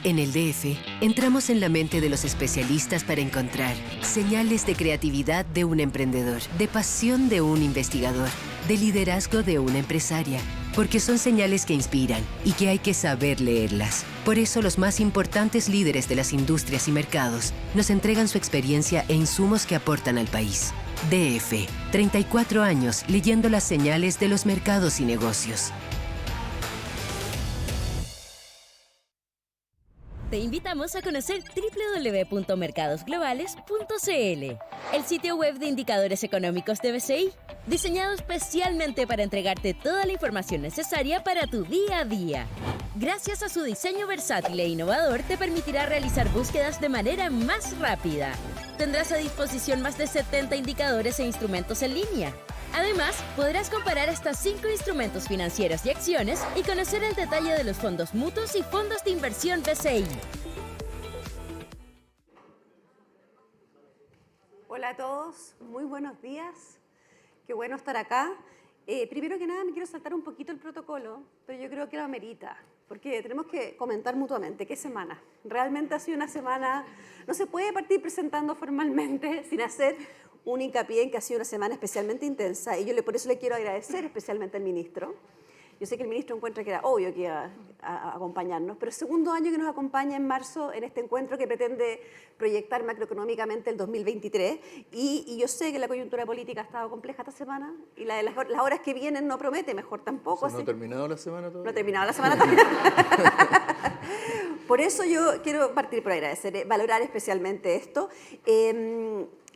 En el DF, entramos en la mente de los especialistas para encontrar señales de creatividad de un emprendedor, de pasión de un investigador, de liderazgo de una empresaria, porque son señales que inspiran y que hay que saber leerlas. Por eso los más importantes líderes de las industrias y mercados nos entregan su experiencia e insumos que aportan al país. DF, 34 años leyendo las señales de los mercados y negocios. Te invitamos a conocer www.mercadosglobales.cl, el sitio web de indicadores económicos de BCI, diseñado especialmente para entregarte toda la información necesaria para tu día a día. Gracias a su diseño versátil e innovador, te permitirá realizar búsquedas de manera más rápida. Tendrás a disposición más de 70 indicadores e instrumentos en línea. Además, podrás comparar hasta 5 instrumentos financieros y acciones y conocer el detalle de los fondos mutuos y fondos de inversión BCI. Hola a todos, muy buenos días. Qué bueno estar acá. Primero que nada me quiero saltar un poquito el protocolo, pero yo creo que lo amerita, porque tenemos que comentar mutuamente qué semana. Realmente ha sido una semana, no se puede partir presentando formalmente sin hacer un hincapié en que ha sido una semana especialmente intensa y yo por eso le quiero agradecer especialmente al ministro. Yo sé que el ministro encuentra que era obvio que iba a acompañarnos, pero el segundo año que nos acompaña en marzo en este encuentro que pretende proyectar macroeconómicamente el 2023 y yo sé que la coyuntura política ha estado compleja esta semana y las horas que vienen no promete mejor tampoco. O sea, ¿no ha terminado la semana todavía? No ha terminado la semana todavía. Por eso yo quiero partir por agradecer, valorar especialmente esto.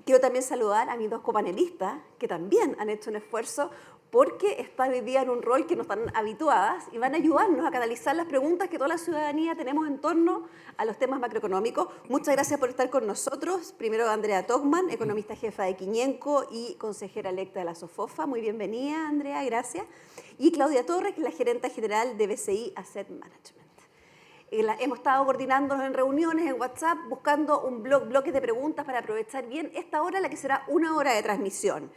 Quiero también saludar a mis dos copanelistas que también han hecho un esfuerzo porque están hoy día en un rol que no están habituadas y van a ayudarnos a canalizar las preguntas que toda la ciudadanía tenemos en torno a los temas macroeconómicos. Muchas gracias por estar con nosotros. Primero Andrea Togman, economista jefa de Quiñenco y consejera electa de la SOFOFA. Muy bienvenida, Andrea, gracias. Y Claudia Torres, que es la gerenta general de BCI Asset Management. Hemos estado coordinándonos en reuniones, en WhatsApp, buscando un bloque de preguntas para aprovechar bien esta hora, la que será una hora de transmisión.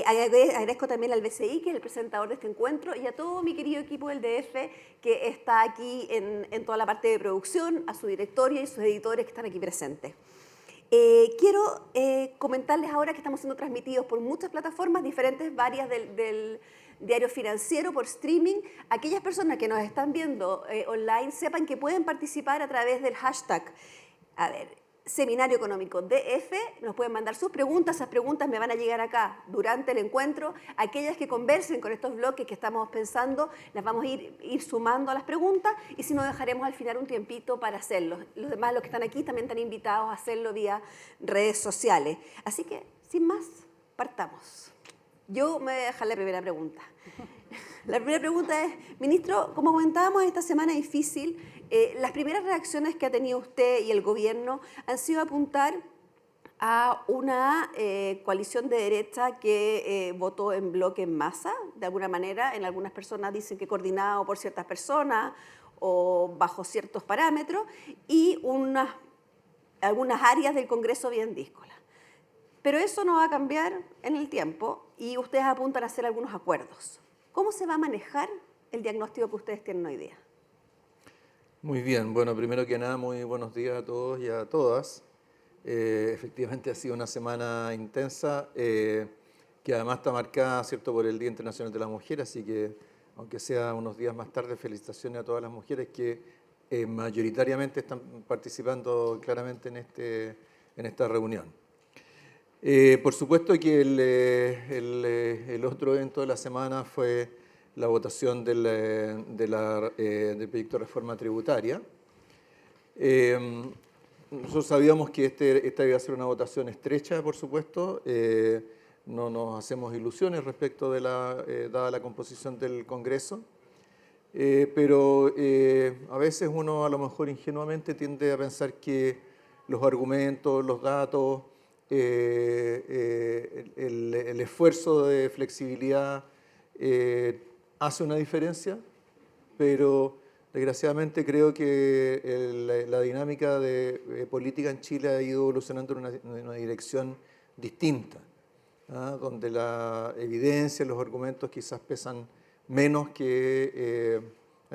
Agradezco también al BCI, que es el presentador de este encuentro, y a todo mi querido equipo del DF, que está aquí en toda la parte de producción, a su directorio y sus editores que están aquí presentes. Quiero comentarles ahora que estamos siendo transmitidos por muchas plataformas diferentes, varias del diario financiero, por streaming. Aquellas personas que nos están viendo online sepan que pueden participar a través del hashtag, Seminario Económico DF, nos pueden mandar sus preguntas, esas preguntas me van a llegar acá durante el encuentro. Aquellas que conversen con estos bloques que estamos pensando, las vamos a ir sumando a las preguntas y si no dejaremos al final un tiempito para hacerlo. Los demás, los que están aquí, también están invitados a hacerlo vía redes sociales. Así que, sin más, partamos. Yo me voy a dejar la primera pregunta. La primera pregunta es, ministro, como comentábamos esta semana difícil, las primeras reacciones que ha tenido usted y el gobierno han sido apuntar a una coalición de derecha que votó en bloque en masa, de alguna manera. En algunas personas dicen que coordinado por ciertas personas o bajo ciertos parámetros, y algunas áreas del Congreso bien díscolas. Pero eso no va a cambiar en el tiempo y ustedes apuntan a hacer algunos acuerdos. ¿Cómo se va a manejar el diagnóstico que ustedes tienen hoy día? Muy bien, bueno, primero que nada, muy buenos días a todos y a todas. Efectivamente ha sido una semana intensa, que además está marcada, ¿cierto?, por el Día Internacional de la Mujer, así que, aunque sea unos días más tarde, felicitaciones a todas las mujeres que mayoritariamente están participando claramente en esta reunión. Por supuesto que el otro evento de la semana fue la votación del proyecto de reforma tributaria. Nosotros sabíamos que esta iba a ser una votación estrecha, por supuesto. No nos hacemos ilusiones respecto de dada la composición del Congreso. Pero a veces uno a lo mejor ingenuamente tiende a pensar que los argumentos, los datos, el esfuerzo de flexibilidad hace una diferencia, pero desgraciadamente creo que la dinámica de política en Chile ha ido evolucionando en una dirección distinta, donde la evidencia, los argumentos quizás pesan menos que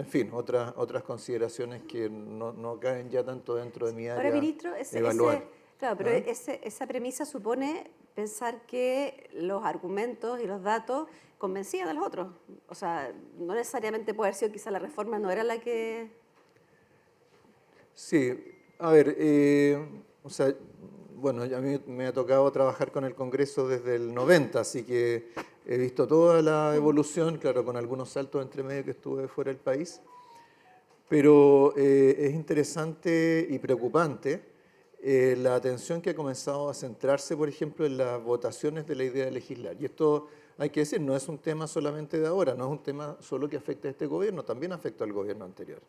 en fin, otras consideraciones que no caen ya tanto dentro de mi área. Ahora, ministro, evaluar. claro, pero esa premisa supone pensar que los argumentos y los datos convencían a los otros. O sea, no necesariamente puede haber sido quizá la reforma no era la que... Sí, a ver, o sea, bueno, a mí me ha tocado trabajar con el Congreso desde el 90, así que he visto toda la evolución, claro, con algunos saltos entre medio que estuve fuera del país, pero es interesante y preocupante la atención que ha comenzado a centrarse, por ejemplo, en las votaciones de la idea de legislar. Y esto, hay que decir, no es un tema solamente de ahora, no es un tema solo que afecta a este gobierno, también afecta al gobierno anterior.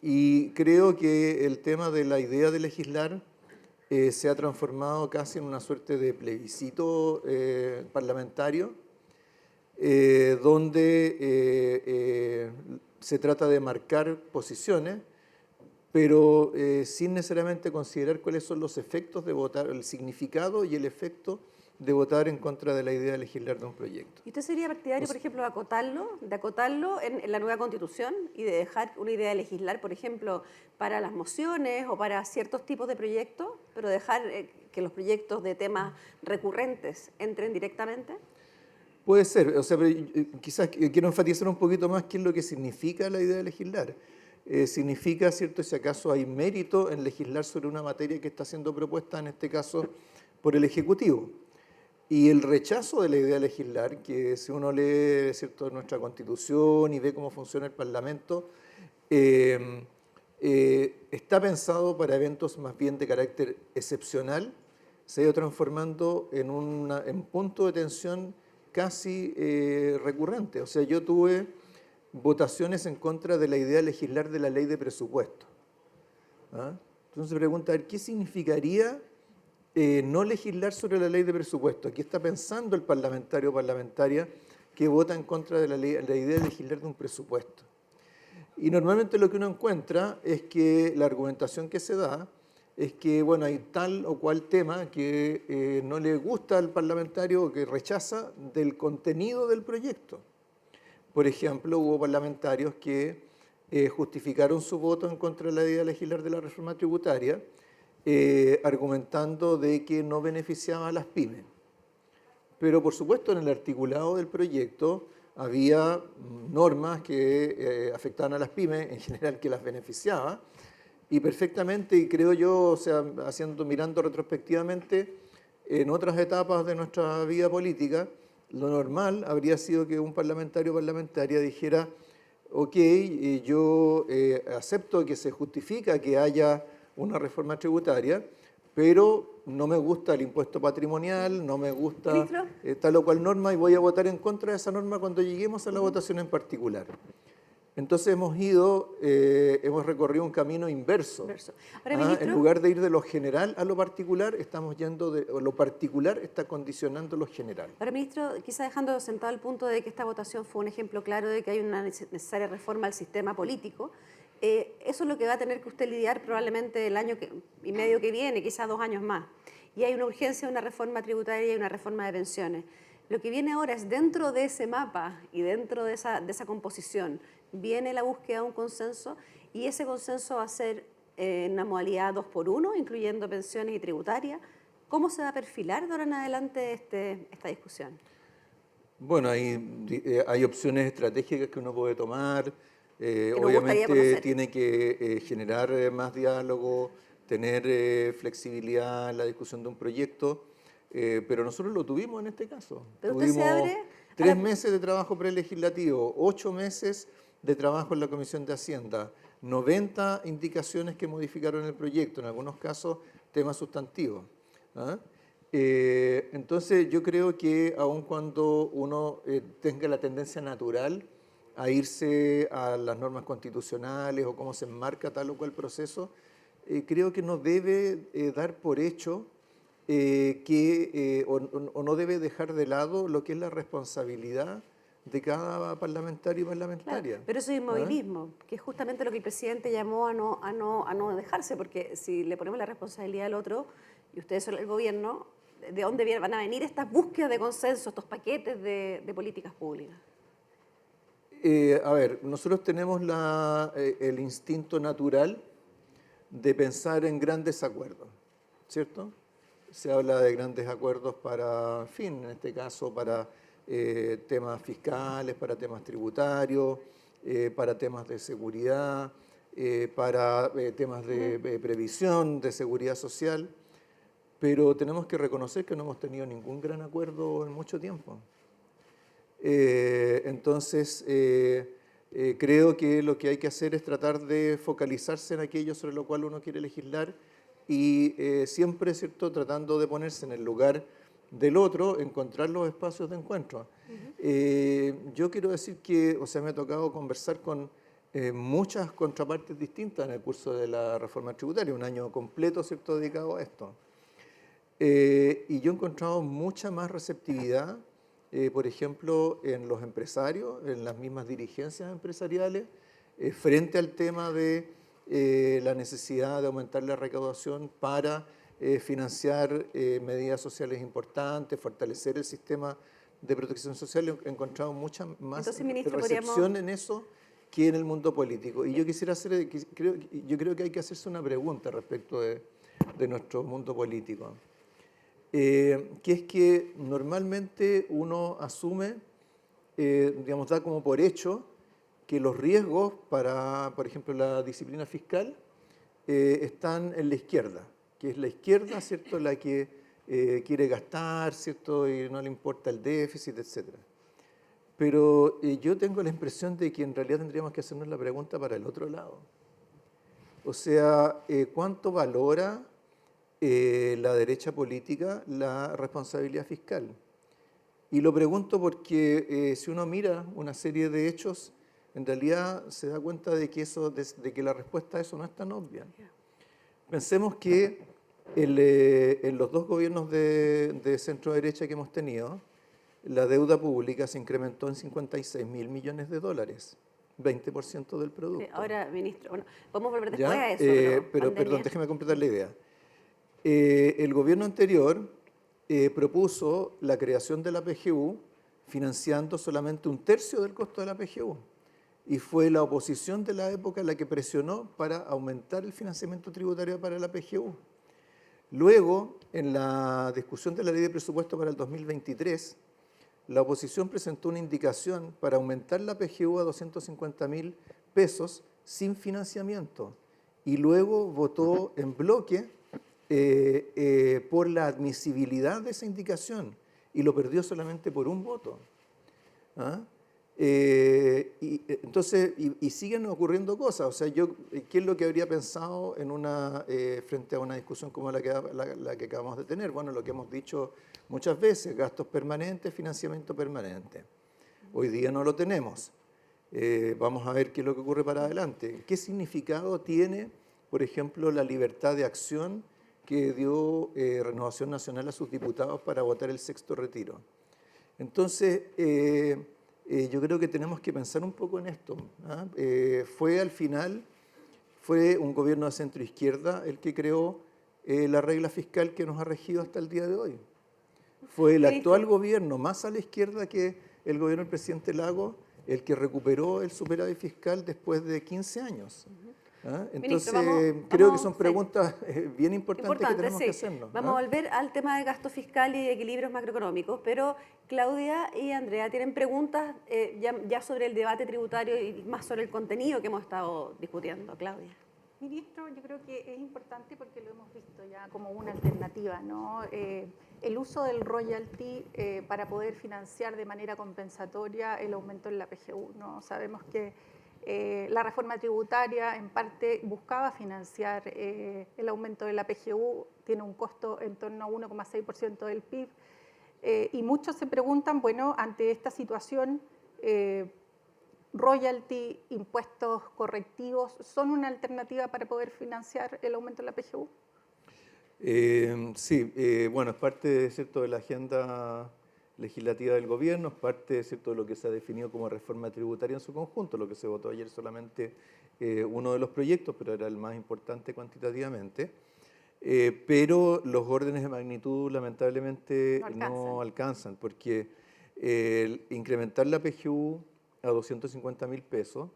Y creo que el tema de la idea de legislar se ha transformado casi en una suerte de plebiscito parlamentario, donde se trata de marcar posiciones, pero sin necesariamente considerar cuáles son los efectos de votar, el significado y el efecto de votar en contra de la idea de legislar de un proyecto. ¿Y usted sería partidario, por ejemplo, de acotarlo en la nueva Constitución y de dejar una idea de legislar, por ejemplo, para las mociones o para ciertos tipos de proyectos, pero dejar que los proyectos de temas recurrentes entren directamente? Puede ser, o sea, pero quizás quiero enfatizar un poquito más qué es lo que significa la idea de legislar. Significa, ¿cierto?, si acaso hay mérito en legislar sobre una materia que está siendo propuesta, en este caso, por el Ejecutivo. Y el rechazo de la idea de legislar, que si uno lee, ¿cierto?, nuestra Constitución y ve cómo funciona el Parlamento, está pensado para eventos más bien de carácter excepcional, se ha ido transformando en un punto de tensión casi recurrente. O sea, yo tuve votaciones en contra de la idea de legislar de la ley de presupuesto. ¿Ah? Entonces se pregunta, a ver, ¿qué significaría no legislar sobre la ley de presupuesto? ¿Qué está pensando el parlamentario o parlamentaria que vota en contra de la idea de legislar de un presupuesto? Y normalmente lo que uno encuentra es que la argumentación que se da es que, bueno, hay tal o cual tema que no le gusta al parlamentario o que rechaza del contenido del proyecto. Por ejemplo, hubo parlamentarios que justificaron su voto en contra de la idea de legislar de la reforma tributaria, argumentando de que no beneficiaba a las pymes. Pero, por supuesto, en el articulado del proyecto había normas que afectaban a las pymes, en general que las beneficiaba, y perfectamente, y creo yo, o sea, mirando retrospectivamente, en otras etapas de nuestra vida política, lo normal habría sido que un parlamentario o parlamentaria dijera, ok, yo acepto que se justifica que haya una reforma tributaria, pero no me gusta el impuesto patrimonial, no me gusta tal o cual norma y voy a votar en contra de esa norma cuando lleguemos a la votación en particular. Entonces hemos recorrido un camino inverso. Ahora, ministro, en lugar de ir de lo general a lo particular, estamos yendo de lo particular está condicionando lo general. Ahora, ministro, quizá dejando sentado el punto de que esta votación fue un ejemplo claro de que hay una necesaria reforma al sistema político, eso es lo que va a tener que usted lidiar probablemente el año y medio que viene, quizás 2 años más. Y hay una urgencia de una reforma tributaria y una reforma de pensiones. Lo que viene ahora es dentro de ese mapa y dentro de esa composición, viene la búsqueda de un consenso y ese consenso va a ser en una modalidad 2x1, incluyendo pensiones y tributaria. ¿Cómo se va a perfilar de ahora en adelante esta discusión? Bueno, hay opciones estratégicas que uno puede tomar. nos Obviamente tiene que generar más diálogo, tener flexibilidad en la discusión de un proyecto, pero nosotros lo tuvimos en este caso. Pero tuvimos usted se abre 3 meses de trabajo prelegislativo, 8 meses de trabajo en la Comisión de Hacienda, 90 indicaciones que modificaron el proyecto, en algunos casos temas sustantivos. ¿Ah? Entonces yo creo que aun cuando uno tenga la tendencia natural a irse a las normas constitucionales o cómo se enmarca tal o cual proceso, creo que no debe dar por hecho o no debe dejar de lado lo que es la responsabilidad de cada parlamentario y parlamentaria. Claro, pero eso es inmovilismo, que es justamente lo que el presidente llamó a no dejarse, porque si le ponemos la responsabilidad al otro, y ustedes son el gobierno, ¿de dónde van a venir estas búsquedas de consenso, estos paquetes de políticas públicas? a ver, nosotros tenemos el instinto natural de pensar en grandes acuerdos, ¿cierto? Se habla de grandes acuerdos para, en fin, en este caso para temas fiscales, para temas tributarios, para temas de seguridad, para temas de previsión, de seguridad social, pero tenemos que reconocer que no hemos tenido ningún gran acuerdo en mucho tiempo. Entonces, creo que lo que hay que hacer es tratar de focalizarse en aquello sobre lo cual uno quiere legislar y siempre, ¿cierto?, tratando de ponerse en el lugar del otro, encontrar los espacios de encuentro. Yo quiero decir que, o sea, me ha tocado conversar con muchas contrapartes distintas en el curso de la reforma tributaria, un año completo, ¿cierto?, dedicado a esto. Y yo he encontrado mucha más receptividad, por ejemplo, en los empresarios, en las mismas dirigencias empresariales, frente al tema de la necesidad de aumentar la recaudación para financiar medidas sociales importantes, fortalecer el sistema de protección social. He encontrado mucha más recepción en eso que en el mundo político. Y yo quisiera hacer, yo creo que hay que hacerse una pregunta respecto de nuestro mundo político. Que es que normalmente uno asume, digamos, da como por hecho que los riesgos para, por ejemplo, la disciplina fiscal están en la izquierda, que es la izquierda, ¿cierto?, la que quiere gastar, ¿cierto?, y no le importa el déficit, etc. Pero yo tengo la impresión de que en realidad tendríamos que hacernos la pregunta para el otro lado. O sea, ¿cuánto valora la derecha política la responsabilidad fiscal? Y lo pregunto porque si uno mira una serie de hechos, en realidad se da cuenta de que, de que la respuesta a eso no es tan obvia. Pensemos que en los dos gobiernos de centro derecha que hemos tenido, la deuda pública se incrementó en 56.000 millones de dólares, 20% del producto. Sí, ahora, ministro, bueno, vamos a volver después ¿Ya? a eso. Pero perdón, déjeme completar la idea. El gobierno anterior propuso la creación de la PGU financiando solamente un tercio del costo de la PGU. Y fue la oposición de la época la que presionó para aumentar el financiamiento tributario para la PGU. Luego, en la discusión de la ley de presupuesto para el 2023, la oposición presentó una indicación para aumentar la PGU a 250.000 pesos sin financiamiento. Y luego votó en bloque por la admisibilidad de esa indicación y lo perdió solamente por un voto. ¿Ah? Entonces, siguen ocurriendo cosas. O sea, ¿qué es lo que habría pensado frente a una discusión como la que acabamos de tener? Bueno, lo que hemos dicho muchas veces, gastos permanentes, financiamiento permanente. Hoy día no lo tenemos. Vamos a ver qué es lo que ocurre para adelante. ¿Qué significado tiene, por ejemplo, la libertad de acción que dio Renovación Nacional a sus diputados para votar el sexto retiro? Entonces, yo creo que tenemos que pensar un poco en esto. ¿Ah? Al final, fue un gobierno de centro-izquierda el que creó la regla fiscal que nos ha regido hasta el día de hoy. Fue el actual gobierno, más a la izquierda que el gobierno del presidente Lagos, el que recuperó el superávit fiscal después de 15 años. ¿Ah? Entonces, creo que son preguntas bien importantes que tenemos que hacernos. Vamos a volver al tema de gasto fiscal y de equilibrios macroeconómicos, pero Claudia y Andrea tienen preguntas ya sobre el debate tributario y más sobre el contenido que hemos estado discutiendo. Claudia. Ministro, yo creo que es importante porque lo hemos visto ya como una alternativa, ¿no? El uso del royalty para poder financiar de manera compensatoria el aumento en la PGU, ¿no? Sabemos que la reforma tributaria en parte buscaba financiar el aumento de la PGU, tiene un costo en torno a 1,6% del PIB, y muchos se preguntan, bueno, ante esta situación, royalty, impuestos correctivos, ¿son una alternativa para poder financiar el aumento de la PGU? Sí, bueno, es parte, ¿cierto?, de la agenda legislativa del gobierno, es parte, ¿cierto?, de lo que se ha definido como reforma tributaria en su conjunto, lo que se votó ayer solamente uno de los proyectos, pero era el más importante cuantitativamente. Pero los órdenes de magnitud lamentablemente no alcanzan porque incrementar la PGU a 250.000 pesos,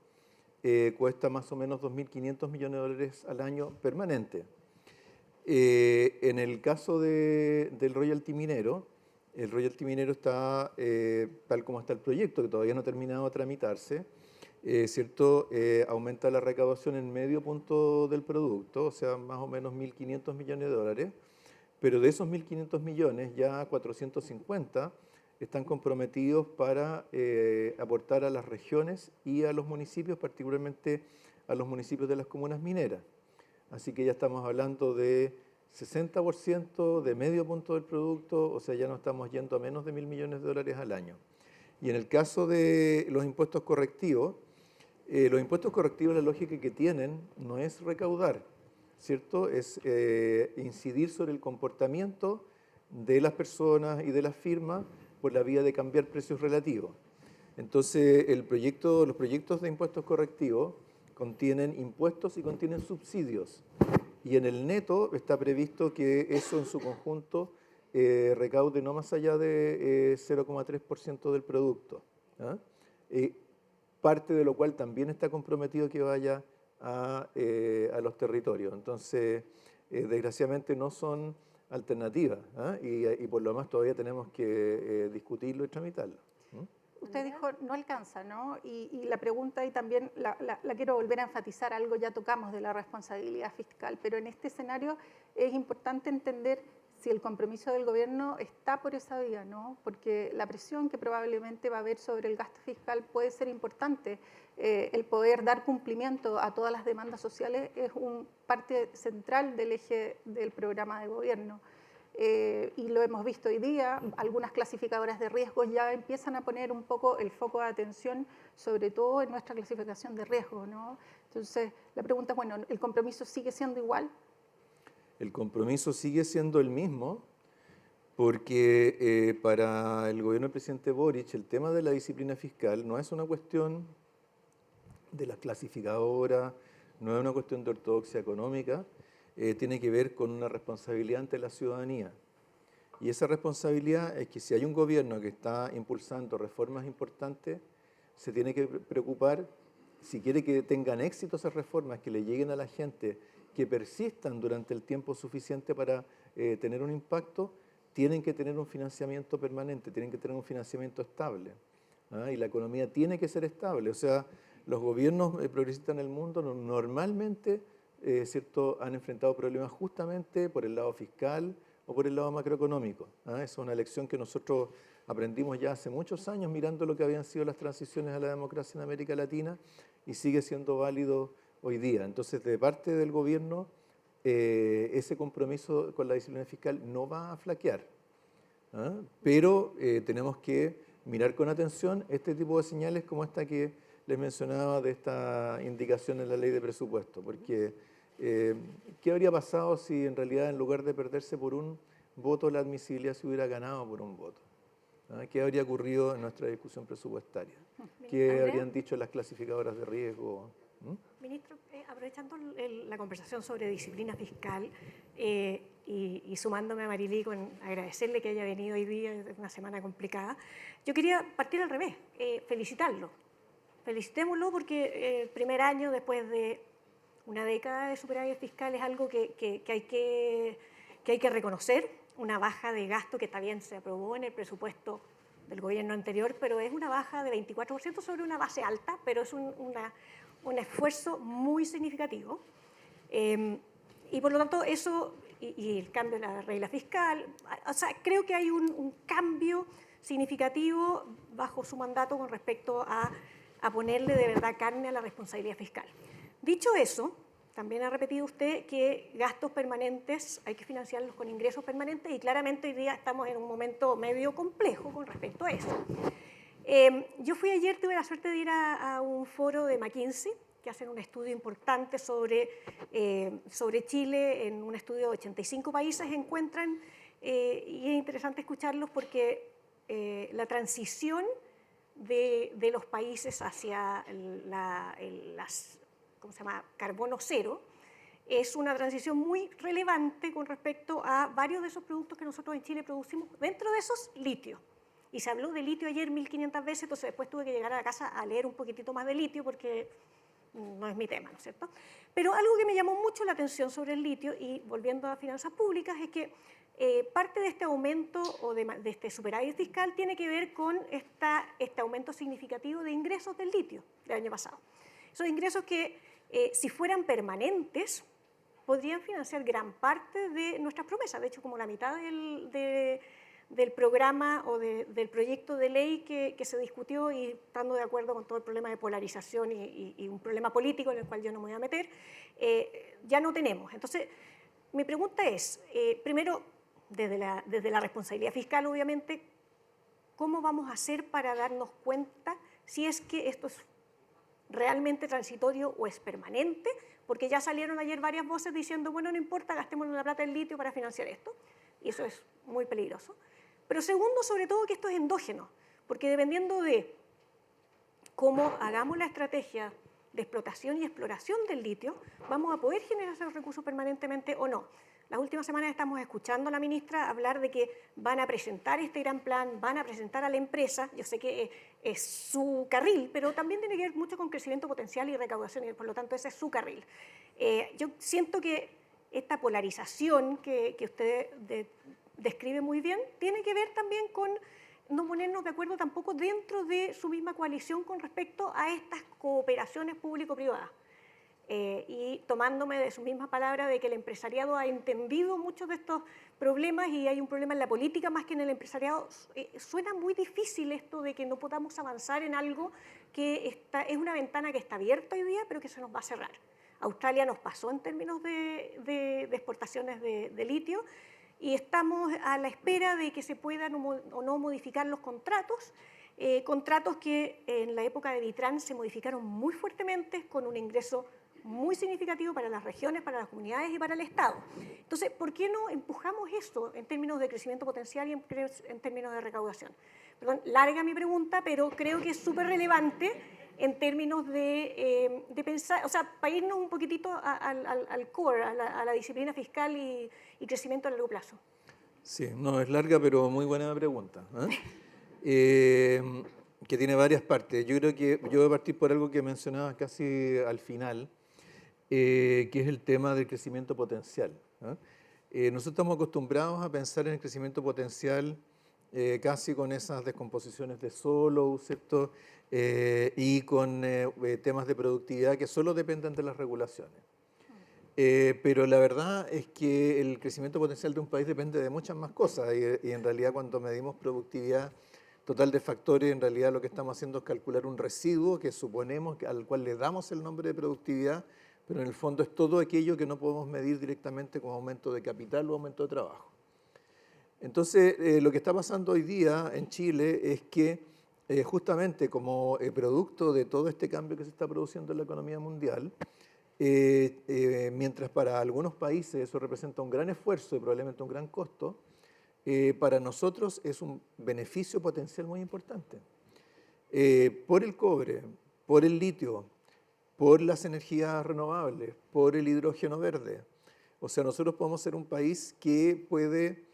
cuesta más o menos 2.500 millones de dólares al año permanente. En el caso del royalty minero, el royalty minero está tal como está el proyecto, que todavía no ha terminado de tramitarse, ¿cierto? Aumenta la recaudación en medio punto del producto, o sea, más o menos 1.500 millones de dólares, pero de esos 1.500 millones, ya 450 están comprometidos para aportar a las regiones y a los municipios, particularmente a los municipios de las comunas mineras. Así que ya estamos hablando de 60% de medio punto del producto, o sea, ya no estamos yendo a menos de 1.000 millones de dólares al año. Y en el caso de los impuestos correctivos, la lógica que tienen no es recaudar, ¿cierto? Es incidir sobre el comportamiento de las personas y de las firmas por la vía de cambiar precios relativos. Entonces, los proyectos de impuestos correctivos contienen impuestos y contienen subsidios. Y en el neto está previsto que eso en su conjunto recaude no más allá de 0,3% del producto. Parte de lo cual también está comprometido que vaya a los territorios. Entonces, desgraciadamente no son alternativas, y por lo demás todavía tenemos que discutirlo y tramitarlo. Usted dijo, no alcanza, ¿no? Y la pregunta, y también la quiero volver a enfatizar, algo ya tocamos de la responsabilidad fiscal, pero en este escenario es importante entender si el compromiso del gobierno está por esa vía, ¿no? Porque la presión que probablemente va a haber sobre el gasto fiscal puede ser importante. El poder dar cumplimiento a todas las demandas sociales es parte central del eje del programa de gobierno. Y lo hemos visto hoy día, algunas clasificadoras de riesgos ya empiezan a poner un poco el foco de atención, sobre todo en nuestra clasificación de riesgos, ¿no? Entonces, la pregunta es, bueno, ¿el compromiso sigue siendo igual? El compromiso sigue siendo el mismo porque para el gobierno del presidente Boric el tema de la disciplina fiscal no es una cuestión de las clasificadoras, no es una cuestión de ortodoxia económica, tiene que ver con una responsabilidad ante la ciudadanía. Y esa responsabilidad es que si hay un gobierno que está impulsando reformas importantes, se tiene que preocupar, si quiere que tengan éxito esas reformas, que le lleguen a la gente, que persistan durante el tiempo suficiente para tener un impacto, tienen que tener un financiamiento permanente, tienen que tener un financiamiento estable. Y la economía tiene que ser estable. O sea, los gobiernos progresistas en el mundo normalmente ¿cierto? Han enfrentado problemas justamente por el lado fiscal o por el lado macroeconómico. Esa es una lección que nosotros aprendimos ya hace muchos años mirando lo que habían sido las transiciones a la democracia en América Latina y sigue siendo válido hoy día. Entonces, de parte del gobierno, ese compromiso con la disciplina fiscal no va a flaquear. Pero tenemos que mirar con atención este tipo de señales como esta que les mencionaba de esta indicación en la ley de presupuesto, porque ¿qué habría pasado si en realidad en lugar de perderse por un voto la admisibilidad se hubiera ganado por un voto? ¿Qué habría ocurrido en nuestra discusión presupuestaria? ¿Qué habrían dicho las clasificadoras de riesgo? Ministro, aprovechando la conversación sobre disciplina fiscal y sumándome a Marilí con agradecerle que haya venido hoy día, es una semana complicada, yo quería partir al revés, felicitarlo. Felicitémoslo porque el primer año después de una década de superávit fiscal es algo que hay que reconocer, una baja de gasto que también se aprobó en el presupuesto del gobierno anterior, pero es una baja de 24% sobre una base alta, pero es un esfuerzo muy significativo. Y por lo tanto eso, y el cambio de la regla fiscal, o sea, creo que hay un cambio significativo bajo su mandato con respecto a ponerle de verdad carne a la responsabilidad fiscal. Dicho eso, también ha repetido usted que gastos permanentes hay que financiarlos con ingresos permanentes y claramente hoy día estamos en un momento medio complejo con respecto a eso. Yo fui ayer, tuve la suerte de ir a un foro de McKinsey que hacen un estudio importante sobre Chile, en un estudio de 85 países encuentran, y es interesante escucharlos porque la transición de los países hacia ¿cómo se llama? Carbono cero, es una transición muy relevante con respecto a varios de esos productos que nosotros en Chile producimos, dentro de esos litio. Y se habló de litio ayer 1500 veces, entonces después tuve que llegar a la casa a leer un poquitito más de litio porque no es mi tema, ¿no es cierto? Pero algo que me llamó mucho la atención sobre el litio, y volviendo a finanzas públicas, es que parte de este aumento o de este superávit fiscal tiene que ver con este aumento significativo de ingresos del litio del año pasado. Esos ingresos que, si fueran permanentes, podrían financiar gran parte de nuestras promesas. De hecho, como la mitad del programa o del proyecto de ley que se discutió, y estando de acuerdo con todo el problema de polarización y un problema político en el cual yo no me voy a meter, ya no tenemos. Entonces, mi pregunta es, primero, desde la responsabilidad fiscal, obviamente, ¿cómo vamos a hacer para darnos cuenta si es que esto es realmente transitorio o es permanente? Porque ya salieron ayer varias voces diciendo, bueno, no importa, gastemos la plata del litio para financiar esto, y eso es muy peligroso. Pero segundo, sobre todo, que esto es endógeno, porque dependiendo de cómo hagamos la estrategia de explotación y exploración del litio, vamos a poder generar esos recursos permanentemente o no. Las últimas semanas estamos escuchando a la ministra hablar de que van a presentar este gran plan, van a presentar a la empresa. Yo sé que es su carril, pero también tiene que ver mucho con crecimiento potencial y recaudación, y por lo tanto ese es su carril. Yo siento que esta polarización que usted describe muy bien tiene que ver también con no ponernos de acuerdo tampoco dentro de su misma coalición con respecto a estas cooperaciones público-privadas. Y tomándome de su misma palabra de que el empresariado ha entendido muchos de estos problemas y hay un problema en la política más que en el empresariado, suena muy difícil esto de que no podamos avanzar en algo que es una ventana que está abierta hoy día, pero que se nos va a cerrar. Australia nos pasó en términos de exportaciones de litio, y estamos a la espera de que se puedan o no modificar los contratos, contratos que en la época de Vitrán se modificaron muy fuertemente con un ingreso muy significativo para las regiones, para las comunidades y para el Estado. Entonces, ¿por qué no empujamos esto en términos de crecimiento potencial y en términos de recaudación? Perdón, larga mi pregunta, pero creo que es súper relevante en términos de pensar, o sea, para irnos un poquitito al core, a la disciplina fiscal y crecimiento a largo plazo. Sí, no, es larga, pero muy buena pregunta, que tiene varias partes. Yo creo que yo voy a partir por algo que mencionaba casi al final, que es el tema del crecimiento potencial. Nosotros estamos acostumbrados a pensar en el crecimiento potencial casi con esas descomposiciones de solo, ¿cierto? Y con temas de productividad que solo dependen de las regulaciones. Pero la verdad es que el crecimiento potencial de un país depende de muchas más cosas y en realidad cuando medimos productividad total de factores, en realidad lo que estamos haciendo es calcular un residuo que suponemos al cual le damos el nombre de productividad, pero en el fondo es todo aquello que no podemos medir directamente como aumento de capital o aumento de trabajo. Entonces, lo que está pasando hoy día en Chile es que justamente como producto de todo este cambio que se está produciendo en la economía mundial, mientras para algunos países eso representa un gran esfuerzo y probablemente un gran costo, para nosotros es un beneficio potencial muy importante. Por el cobre, por el litio, por las energías renovables, por el hidrógeno verde. O sea, nosotros podemos ser un país que puede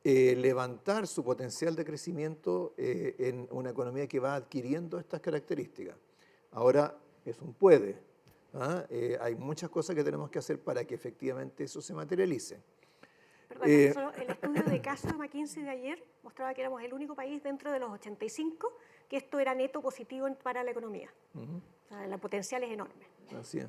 levantar su potencial de crecimiento en una economía que va adquiriendo estas características. Ahora, es un puede. Hay muchas cosas que tenemos que hacer para que efectivamente eso se materialice. Perdón, solo el estudio de caso de McKinsey de ayer mostraba que éramos el único país dentro de los 85 que esto era neto positivo para la economía. O sea, el potencial es enorme. Así es.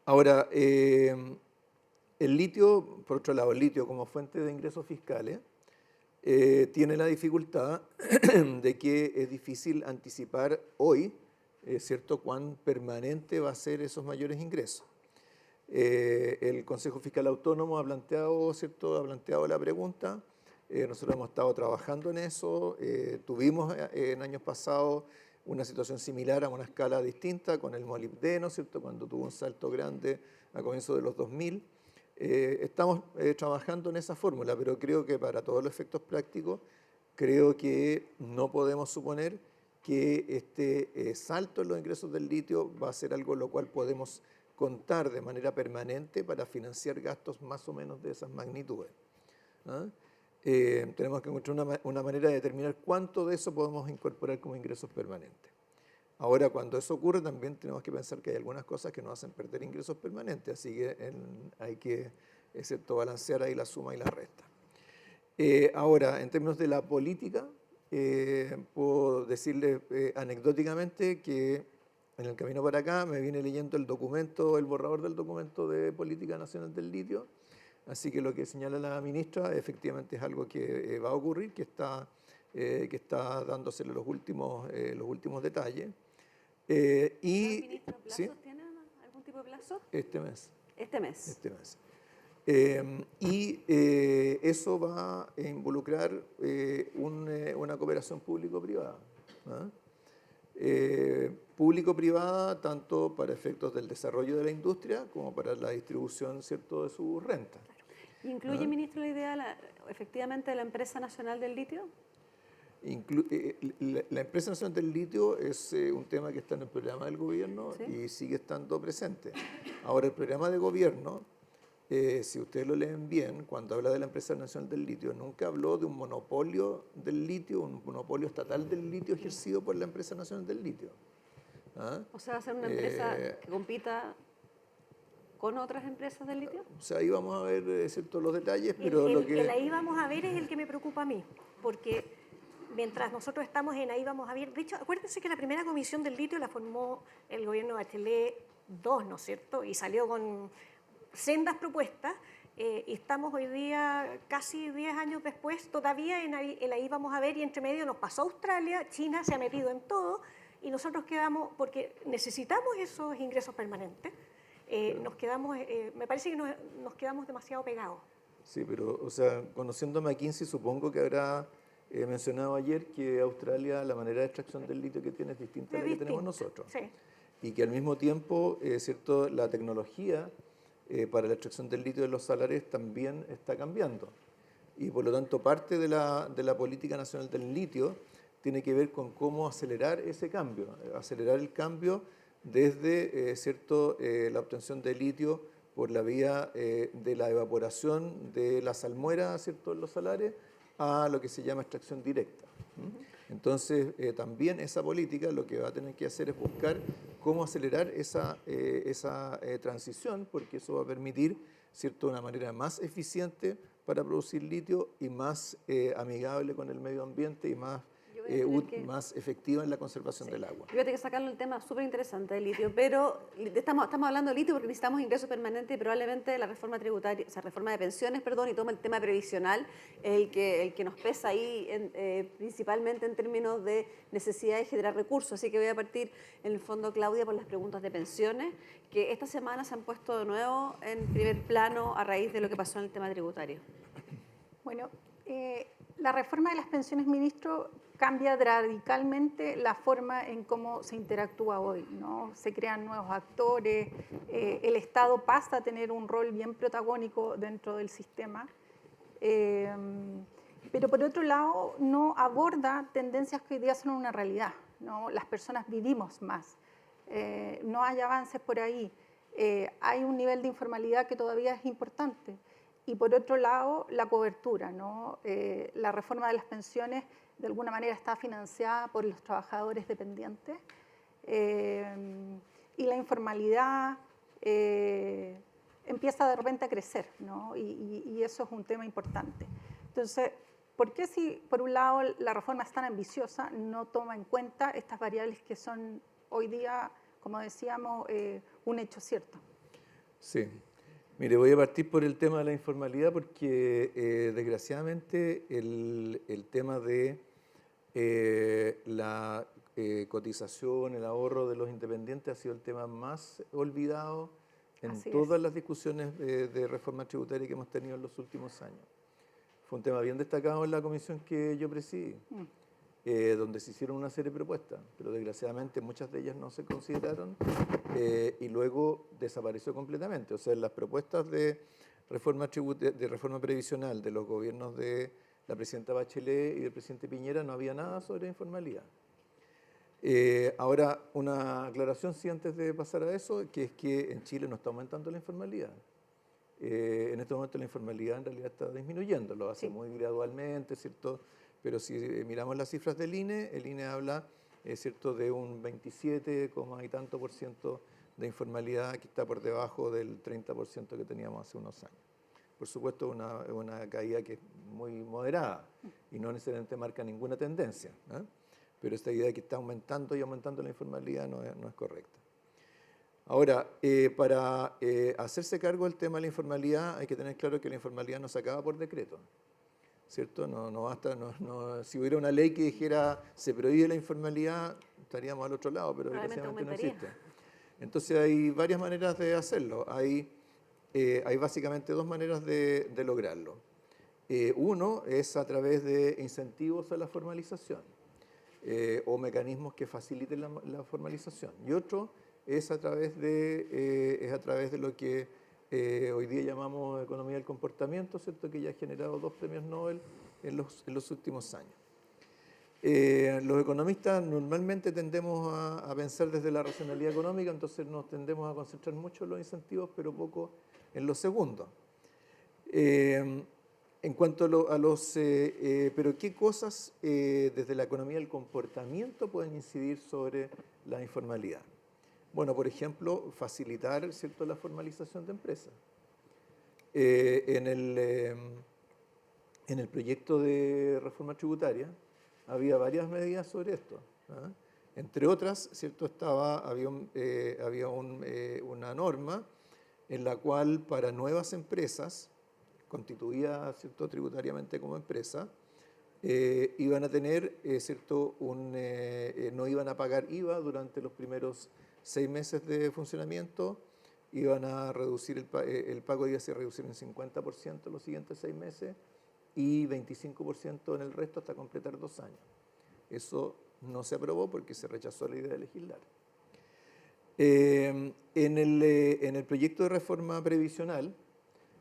Ahora, el litio, por otro lado, el litio como fuente de ingresos fiscales tiene la dificultad de que es difícil anticipar hoy, ¿cierto?, cuán permanente va a ser esos mayores ingresos. El Consejo Fiscal Autónomo ha planteado, ¿cierto?, ha planteado la pregunta. Nosotros hemos estado trabajando en eso. Tuvimos en años pasados una situación similar a una escala distinta con el molibdeno, ¿cierto?, cuando tuvo un salto grande a comienzos de los 2000. Estamos trabajando en esa fórmula, pero creo que para todos los efectos prácticos, creo que no podemos suponer que este salto en los ingresos del litio va a ser algo lo cual podemos contar de manera permanente para financiar gastos más o menos de esas magnitudes. tenemos que encontrar una manera de determinar cuánto de eso podemos incorporar como ingresos permanentes. Ahora, cuando eso ocurre, también tenemos que pensar que hay algunas cosas que nos hacen perder ingresos permanentes, así que hay que, excepto balancear ahí la suma y la resta. Ahora, en términos de la política, puedo decirle anecdóticamente que en el camino para acá me vine leyendo el borrador del documento de Política Nacional del Litio, así que lo que señala la ministra efectivamente es algo que va a ocurrir, que está dándosele los últimos detalles. ¿Ministro, plazos ¿sí? tiene algún tipo de plazo? Este mes. Este mes. Este mes. Eso va a involucrar una cooperación público-privada. ¿Ah? Público-privada tanto para efectos del desarrollo de la industria como para la distribución, ¿cierto?, de sus rentas. ¿Incluye, ministro, la idea efectivamente de la Empresa Nacional del Litio? La Empresa Nacional del Litio es un tema que está en el programa del gobierno, ¿sí?, y sigue estando presente. Ahora, el programa de gobierno, si ustedes lo leen bien, cuando habla de la Empresa Nacional del Litio, nunca habló de un monopolio del litio, un monopolio estatal del litio ejercido por la Empresa Nacional del Litio. ¿Ah? O sea, va a ser una empresa que compita con otras empresas del litio. O sea, ahí vamos a ver ciertos los detalles, pero el ahí vamos a ver es el que me preocupa a mí, porque mientras nosotros estamos en ahí vamos a ver, de hecho, acuérdense que la primera comisión del litio la formó el gobierno de Bachelet II, ¿no es cierto? Y salió con sendas propuestas, y estamos hoy día, casi 10 años después, todavía en ahí vamos a ver, y entre medio nos pasó Australia, China se ha metido en todo, y nosotros quedamos, porque necesitamos esos ingresos permanentes, nos quedamos, me parece que nos quedamos demasiado pegados. Sí, pero, o sea, conociendo a McKinsey, supongo que habrá mencionado ayer que Australia, la manera de extracción del litio que tiene es distinta a la que tenemos nosotros. Sí. Y que al mismo tiempo, ¿cierto?, la tecnología para la extracción del litio de los salares también está cambiando. Y por lo tanto, parte de la política nacional del litio tiene que ver con cómo acelerar ese cambio, acelerar el cambio desde la obtención de litio por la vía de la evaporación de la salmuera, ¿cierto?, en los salares, a lo que se llama extracción directa. Entonces, también esa política lo que va a tener que hacer es buscar cómo acelerar esa transición, porque eso va a permitir, ¿cierto?, una manera más eficiente para producir litio y más amigable con el medio ambiente y más efectiva en la conservación del agua. Yo voy a tener que sacarlo el tema súper interesante del litio, pero estamos hablando de litio porque necesitamos ingresos permanentes y probablemente la reforma tributaria, o sea, reforma de pensiones, perdón, y toma el tema previsional, el que nos pesa ahí principalmente en términos de necesidad de generar recursos. Así que voy a partir, en el fondo, Claudia, por las preguntas de pensiones, que esta semana se han puesto de nuevo en primer plano a raíz de lo que pasó en el tema tributario. Bueno, la reforma de las pensiones, ministro, cambia radicalmente la forma en cómo se interactúa hoy, ¿no? Se crean nuevos actores, el Estado pasa a tener un rol bien protagónico dentro del sistema, pero por otro lado no aborda tendencias que hoy día son una realidad, ¿no? Las personas vivimos más, no hay avances por ahí, hay un nivel de informalidad que todavía es importante. Y por otro lado, la cobertura, ¿no? La reforma de las pensiones de alguna manera está financiada por los trabajadores dependientes, y la informalidad empieza de repente a crecer, ¿no? Y eso es un tema importante. Entonces, ¿por qué si por un lado la reforma es tan ambiciosa no toma en cuenta estas variables que son hoy día, como decíamos, un hecho cierto? Sí. Mire, voy a partir por el tema de la informalidad porque desgraciadamente el tema de la cotización, el ahorro de los independientes ha sido el tema más olvidado en todas las discusiones de reforma tributaria que hemos tenido en los últimos años. Fue un tema bien destacado en la comisión que yo presidí, donde se hicieron una serie de propuestas, pero desgraciadamente muchas de ellas no se consideraron y luego desapareció completamente. O sea, las propuestas de reforma previsional de los gobiernos de la presidenta Bachelet y del presidente Piñera no había nada sobre informalidad. Ahora, una aclaración sí antes de pasar a eso, que es que en Chile no está aumentando la informalidad. En este momento la informalidad en realidad está disminuyendo, lo hace muy gradualmente, ¿cierto? Pero si miramos las cifras del INE, el INE habla, ¿cierto?, de un 27, y tanto por ciento de informalidad que está por debajo del 30% que teníamos hace unos años. Por supuesto, una caída que es muy moderada y no necesariamente marca ninguna tendencia, ¿eh? Pero esta idea de que está aumentando y aumentando la informalidad no es correcta. Ahora, para hacerse cargo del tema de la informalidad, hay que tener claro que la informalidad no se acaba por decreto, ¿cierto? No basta, si hubiera una ley que dijera se prohíbe la informalidad, estaríamos al otro lado, pero desgraciadamente no existe. Entonces hay varias maneras de hacerlo. Hay básicamente dos maneras de lograrlo. Uno es a través de incentivos a la formalización o mecanismos que faciliten la formalización. Y otro es a través de lo que hoy día llamamos economía del comportamiento, ¿cierto?, que ya ha generado 2 premios Nobel en los últimos años. Los economistas normalmente tendemos a pensar desde la racionalidad económica, entonces nos tendemos a concentrar mucho en los incentivos, pero poco en los segundos. En cuanto a pero ¿qué cosas desde la economía del comportamiento pueden incidir sobre la informalidad? Bueno, por ejemplo, facilitar, ¿cierto?, la formalización de empresas. En el proyecto de reforma tributaria había varias medidas sobre esto, ¿eh? Entre otras, ¿cierto?, había una norma en la cual para nuevas empresas, constituidas, ¿cierto?, tributariamente como empresa, iban a tener, ¿cierto?, no iban a pagar IVA durante los primeros 6 meses de funcionamiento, iban a reducir el pago de IVA se reducir en 50% los siguientes 6 meses y 25% en el resto hasta completar 2 años. Eso no se aprobó porque se rechazó la idea de legislar. En el proyecto de reforma previsional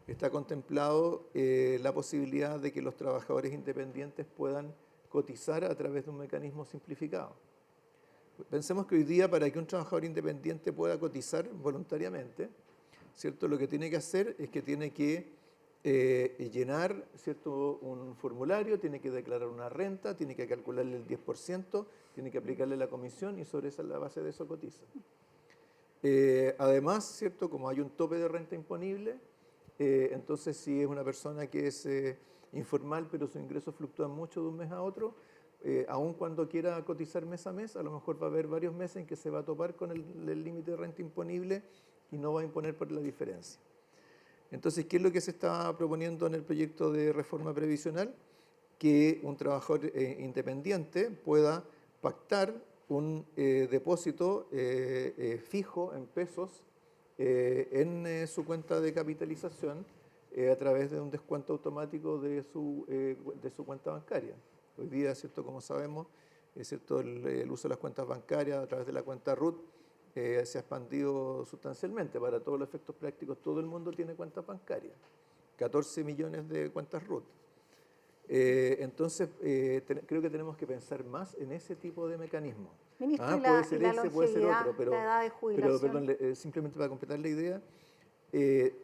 está contemplado la posibilidad de que los trabajadores independientes puedan cotizar a través de un mecanismo simplificado. Pensemos que hoy día para que un trabajador independiente pueda cotizar voluntariamente, ¿cierto?, lo que tiene que hacer es que tiene que llenar, ¿cierto?, un formulario, tiene que declarar una renta, tiene que calcularle el 10%, tiene que aplicarle la comisión y sobre la base de eso cotiza. Además, ¿cierto?, como hay un tope de renta imponible, entonces si es una persona que es informal pero sus ingresos fluctúan mucho de un mes a otro, aun cuando quiera cotizar mes a mes, a lo mejor va a haber varios meses en que se va a topar con el límite de renta imponible y no va a imponer por la diferencia. Entonces, ¿qué es lo que se está proponiendo en el proyecto de reforma previsional? Que un trabajador independiente pueda pactar un depósito fijo en pesos en su cuenta de capitalización a través de un descuento automático de su cuenta bancaria. Hoy día, ¿cierto?, como sabemos, ¿cierto?, el uso de las cuentas bancarias a través de la cuenta RUT se ha expandido sustancialmente. Para todos los efectos prácticos, todo el mundo tiene cuentas bancarias, 14 millones de cuentas RUT. Entonces, creo que tenemos que pensar más en ese tipo de mecanismos. Ministro, puede ser ese, puede ser otro, pero, la edad de jubilación. pero perdón, simplemente para completar la idea,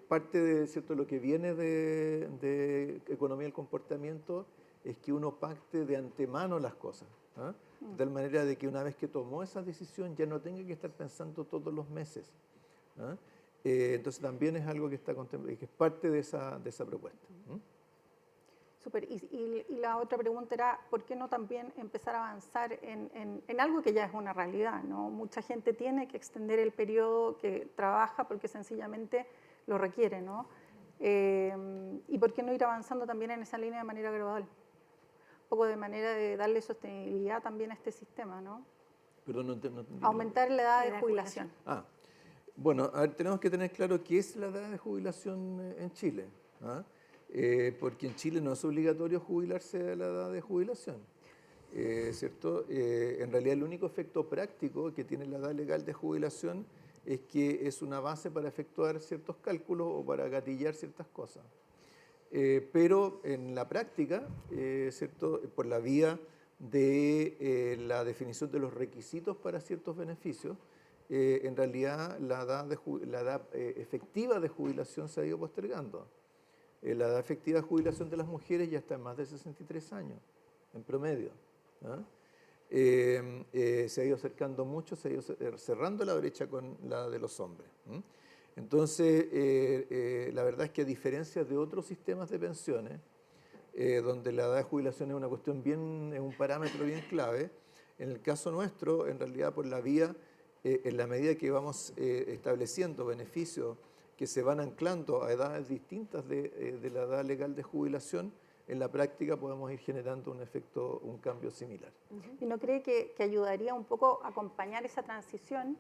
parte de, ¿cierto?, lo que viene de economía del comportamiento es que uno pacte de antemano las cosas, ¿ah? De tal manera de que una vez que tomó esa decisión ya no tenga que estar pensando todos los meses, ¿ah? Entonces también es algo que es parte de esa propuesta. Súper. Y la otra pregunta era, ¿por qué no también empezar a avanzar en algo que ya es una realidad, ¿no? Mucha gente tiene que extender el periodo que trabaja porque sencillamente lo requiere, ¿no? ¿Y por qué no ir avanzando también en esa línea de manera gradual? Un poco de manera de darle sostenibilidad también a este sistema, ¿no? Perdón, no entendí. Aumentar la edad de jubilación. Bueno, a ver, tenemos que tener claro qué es la edad de jubilación en Chile, ¿ah? Porque en Chile no es obligatorio jubilarse a la edad de jubilación, ¿cierto? En realidad el único efecto práctico que tiene la edad legal de jubilación es que es una base para efectuar ciertos cálculos o para gatillar ciertas cosas. Pero en la práctica, ¿cierto?, por la vía de la definición de los requisitos para ciertos beneficios, en realidad la edad efectiva de jubilación se ha ido postergando. La edad efectiva de jubilación de las mujeres ya está en más de 63 años, en promedio. ¿Ah? Se ha ido acercando mucho, se ha ido cerrando la brecha con la de los hombres. Entonces, la verdad es que a diferencia de otros sistemas de pensiones, donde la edad de jubilación es una cuestión es un parámetro bien clave, en el caso nuestro, en realidad por la vía, en la medida que vamos estableciendo beneficios que se van anclando a edades distintas de la edad legal de jubilación, en la práctica podemos ir generando un cambio similar. ¿Y no cree que ayudaría un poco a acompañar esa transición?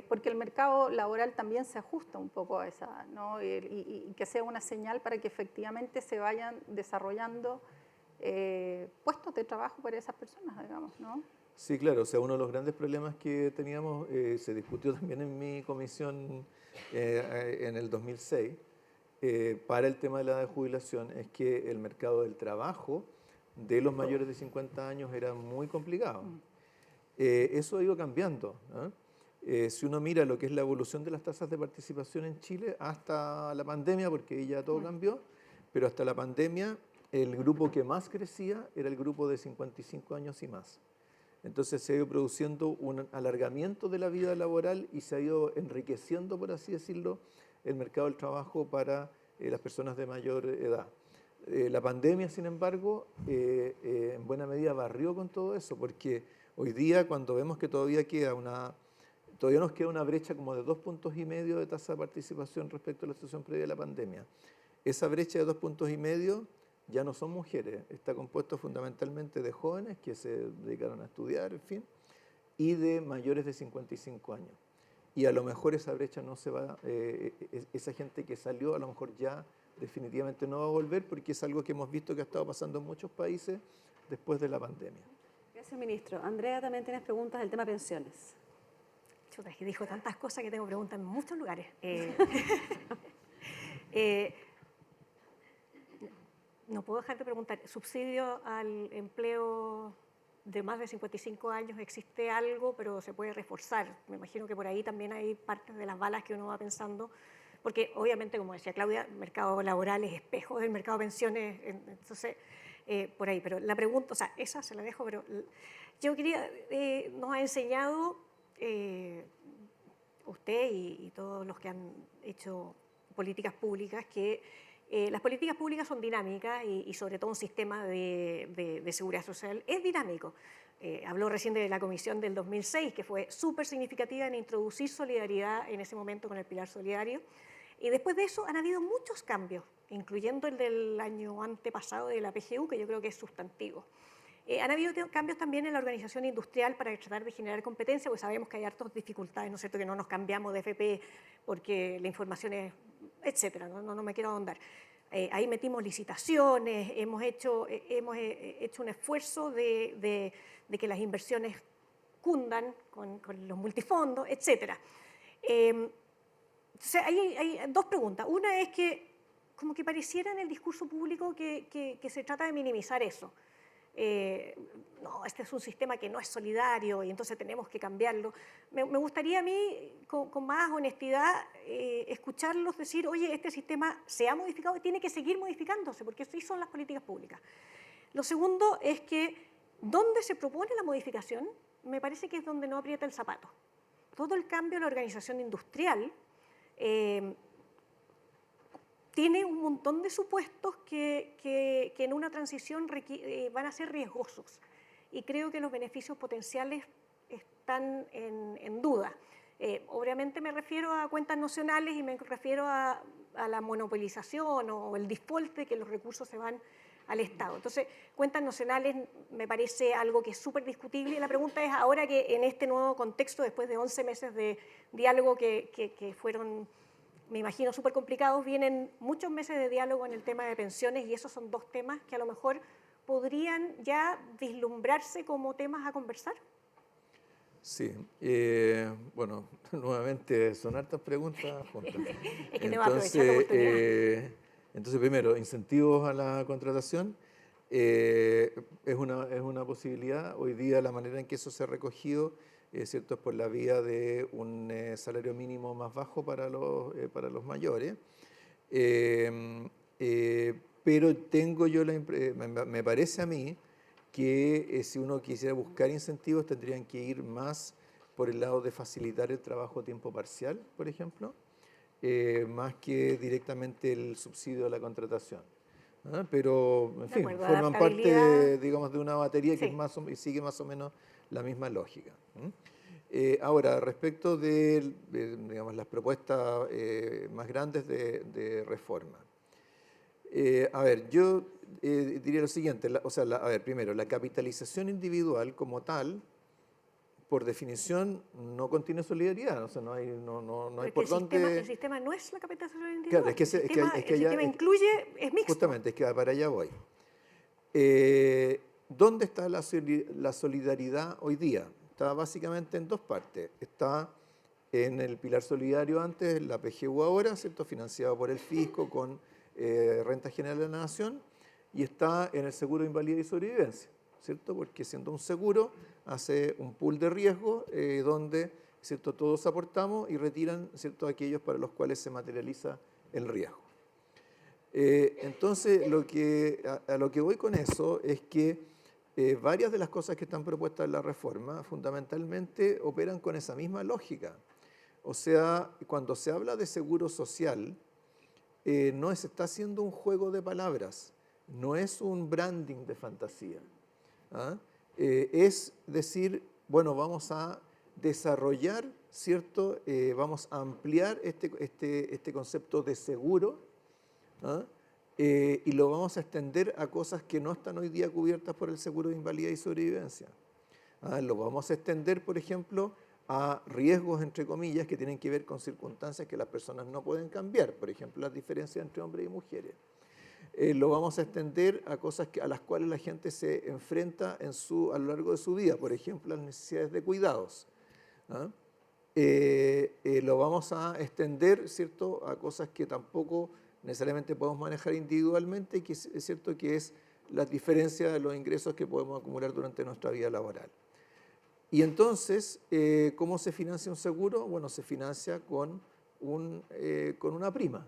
Porque el mercado laboral también se ajusta un poco a esa, ¿no? Y que sea una señal para que efectivamente se vayan desarrollando puestos de trabajo para esas personas, digamos, ¿no? Sí, claro, o sea, uno de los grandes problemas que teníamos, se discutió también en mi comisión en el 2006, para el tema de la edad de jubilación, es que el mercado del trabajo de los mayores de 50 años era muy complicado. Eso ha ido cambiando, ¿no? Si uno mira lo que es la evolución de las tasas de participación en Chile hasta la pandemia, porque ahí ya todo cambió, pero hasta la pandemia el grupo que más crecía era el grupo de 55 años y más. Entonces se ha ido produciendo un alargamiento de la vida laboral y se ha ido enriqueciendo, por así decirlo, el mercado del trabajo para las personas de mayor edad. La pandemia, sin embargo, en buena medida barrió con todo eso, porque hoy día cuando vemos que todavía nos queda una brecha como de 2,5 puntos de tasa de participación respecto a la situación previa a la pandemia. Esa brecha de 2,5 puntos ya no son mujeres, está compuesto fundamentalmente de jóvenes que se dedicaron a estudiar, en fin, y de mayores de 55 años. Y a lo mejor esa brecha no se va, esa gente que salió a lo mejor ya definitivamente no va a volver, porque es algo que hemos visto que ha estado pasando en muchos países después de la pandemia. Gracias, ministro. Andrea, también tienes preguntas del tema pensiones. Chuta, es que dijo tantas cosas que tengo preguntas en muchos lugares. No puedo dejar de preguntar, ¿subsidio al empleo de más de 55 años existe algo, pero se puede reforzar? Me imagino que por ahí también hay partes de las balas que uno va pensando, porque obviamente, como decía Claudia, el mercado laboral es espejo del mercado de pensiones, entonces por ahí. Pero la pregunta, o sea, esa se la dejo, pero yo quería, nos ha enseñado usted y todos los que han hecho políticas públicas que las políticas públicas son dinámicas y sobre todo un sistema de seguridad social es dinámico. Habló recién de la comisión del 2006, que fue súper significativa en introducir solidaridad en ese momento con el pilar solidario. Y después de eso han habido muchos cambios, incluyendo el del año antepasado de la PGU, que yo creo que es sustantivo. Han habido cambios también en la organización industrial para tratar de generar competencia, porque sabemos que hay hartas dificultades, ¿no es cierto?, que no nos cambiamos de FP porque la información es, etcétera, no me quiero ahondar. Ahí metimos licitaciones, hemos hecho un esfuerzo de que las inversiones cundan con los multifondos, etcétera. Entonces, hay dos preguntas. Una es que como que pareciera en el discurso público que se trata de minimizar eso. No, este es un sistema que no es solidario y entonces tenemos que cambiarlo. Me gustaría a mí, con más honestidad, escucharlos decir, oye, este sistema se ha modificado y tiene que seguir modificándose, porque así son las políticas públicas. Lo segundo es que donde se propone la modificación, me parece que es donde no aprieta el zapato. Todo el cambio en la organización industrial tiene un montón de supuestos que en una transición van a ser riesgosos. Y creo que los beneficios potenciales están en duda. Obviamente me refiero a cuentas nacionales y me refiero a la monopolización o el default de que los recursos se van al Estado. Entonces, cuentas nacionales me parece algo que es súper discutible. Y la pregunta es, ahora que en este nuevo contexto, después de 11 meses de diálogo que fueron, me imagino, súper complicados, vienen muchos meses de diálogo en el tema de pensiones y esos son dos temas que a lo mejor podrían ya vislumbrarse como temas a conversar. Sí, bueno, nuevamente son hartas preguntas juntas. Es que me va a aprovechar la oportunidad. Entonces, primero, incentivos a la contratación. Es una posibilidad. Hoy día la manera en que eso se ha recogido ¿cierto? Por la vía de un salario mínimo más bajo para los mayores. Pero tengo yo me parece a mí que si uno quisiera buscar incentivos tendrían que ir más por el lado de facilitar el trabajo a tiempo parcial, por ejemplo, más que directamente el subsidio a la contratación. ¿Ah? Pero, en fin, acuerdo, forman parte, adaptabilidad. digamos, de una batería que Sí. y sigue más o menos la misma lógica. Ahora, respecto de, digamos, las propuestas más grandes de reforma. A ver, yo diría lo siguiente, a ver, primero, la capitalización individual como tal, por definición, no contiene solidaridad, o sea, no hay Porque por dónde... el sistema no es la capitalización individual. Claro, El sistema incluye, es mixto. Justamente, es que para allá voy. ¿Dónde está la solidaridad hoy día? Está básicamente en dos partes. Está en el pilar solidario antes, la PGU ahora, ¿cierto? Financiado por el fisco con Renta General de la Nación, y está en el seguro de invalidez y sobrevivencia, ¿cierto? Porque siendo un seguro, hace un pool de riesgo donde, ¿cierto? Todos aportamos y retiran, ¿cierto? Aquellos para los cuales se materializa el riesgo. Entonces, a lo que voy con eso es que varias de las cosas que están propuestas en la reforma fundamentalmente operan con esa misma lógica. O sea, cuando se habla de seguro social, no se está haciendo un juego de palabras, no es un branding de fantasía. ¿Ah? Es decir, bueno, vamos a desarrollar, ¿cierto? Vamos a ampliar este concepto de seguro, ¿ah? Y lo vamos a extender a cosas que no están hoy día cubiertas por el seguro de invalidez y sobrevivencia. ¿Ah? Lo vamos a extender, por ejemplo, a riesgos, entre comillas, que tienen que ver con circunstancias que las personas no pueden cambiar, por ejemplo, las diferencias entre hombres y mujeres. Lo vamos a extender a cosas a las cuales la gente se enfrenta a lo largo de su vida, por ejemplo, las necesidades de cuidados. ¿Ah? Lo vamos a extender, ¿cierto?, a cosas que tampoco necesariamente podemos manejar individualmente, que es cierto que es la diferencia de los ingresos que podemos acumular durante nuestra vida laboral. Y entonces, ¿cómo se financia un seguro? Bueno, se financia con una prima,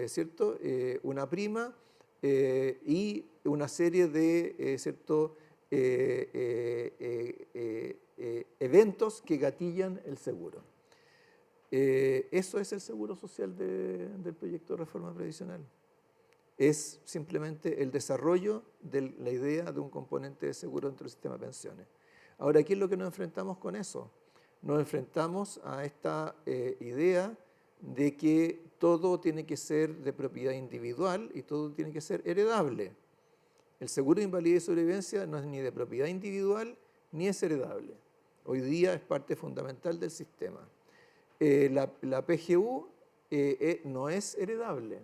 ¿cierto? Una prima y una serie de ¿cierto? Eventos que gatillan el seguro. Eso es el seguro social del proyecto de reforma previsional. Es simplemente el desarrollo de la idea de un componente de seguro dentro del sistema de pensiones. Ahora, ¿qué es lo que nos enfrentamos con eso? Nos enfrentamos a esta idea de que todo tiene que ser de propiedad individual y todo tiene que ser heredable. El seguro de invalidez y sobrevivencia no es ni de propiedad individual ni es heredable. Hoy día es parte fundamental del sistema. La PGU no es heredable,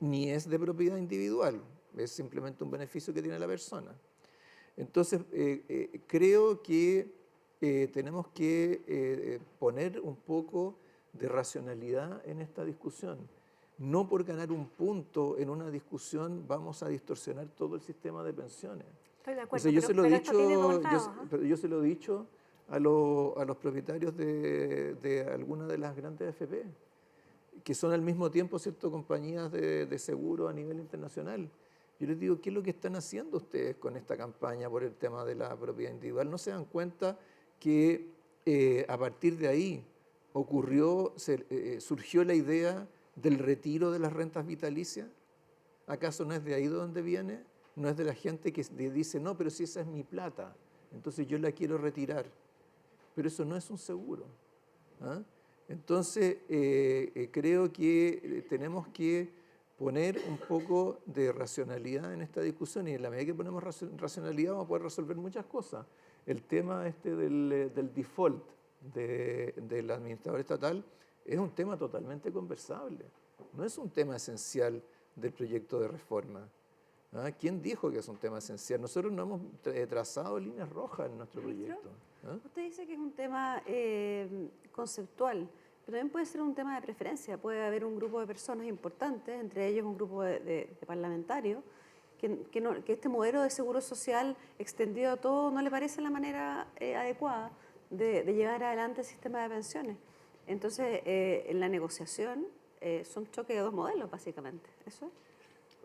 ni es de propiedad individual, es simplemente un beneficio que tiene la persona. Entonces, creo que tenemos que poner un poco de racionalidad en esta discusión. No por ganar un punto en una discusión vamos a distorsionar todo el sistema de pensiones. Estoy de acuerdo, O sea, yo se lo he dicho a los propietarios de algunas de las grandes AFP, que son al mismo tiempo, ¿cierto?, compañías de seguro a nivel internacional. Yo les digo, ¿qué es lo que están haciendo ustedes con esta campaña por el tema de la propiedad individual? ¿No se dan cuenta que a partir de ahí surgió la idea del retiro de las rentas vitalicias? ¿Acaso no es de ahí de donde viene? ¿No es de la gente que dice, no, pero si esa es mi plata, entonces yo la quiero retirar? Pero eso no es un seguro. ¿Ah? Entonces, creo que tenemos que poner un poco de racionalidad en esta discusión, y en la medida que ponemos racionalidad vamos a poder resolver muchas cosas. El tema del default del administrador estatal es un tema totalmente conversable, no es un tema esencial del proyecto de reforma. ¿Ah? ¿Quién dijo que es un tema esencial? Nosotros no hemos trazado líneas rojas en nuestro proyecto. ¿Ah? Usted dice que es un tema conceptual, pero también puede ser un tema de preferencia. Puede haber un grupo de personas importantes, entre ellos un grupo de parlamentarios, que este modelo de seguro social extendido a todo no le parece la manera adecuada, de llevar adelante el sistema de pensiones. Entonces, en la negociación son choques de dos modelos, básicamente. ¿Eso es?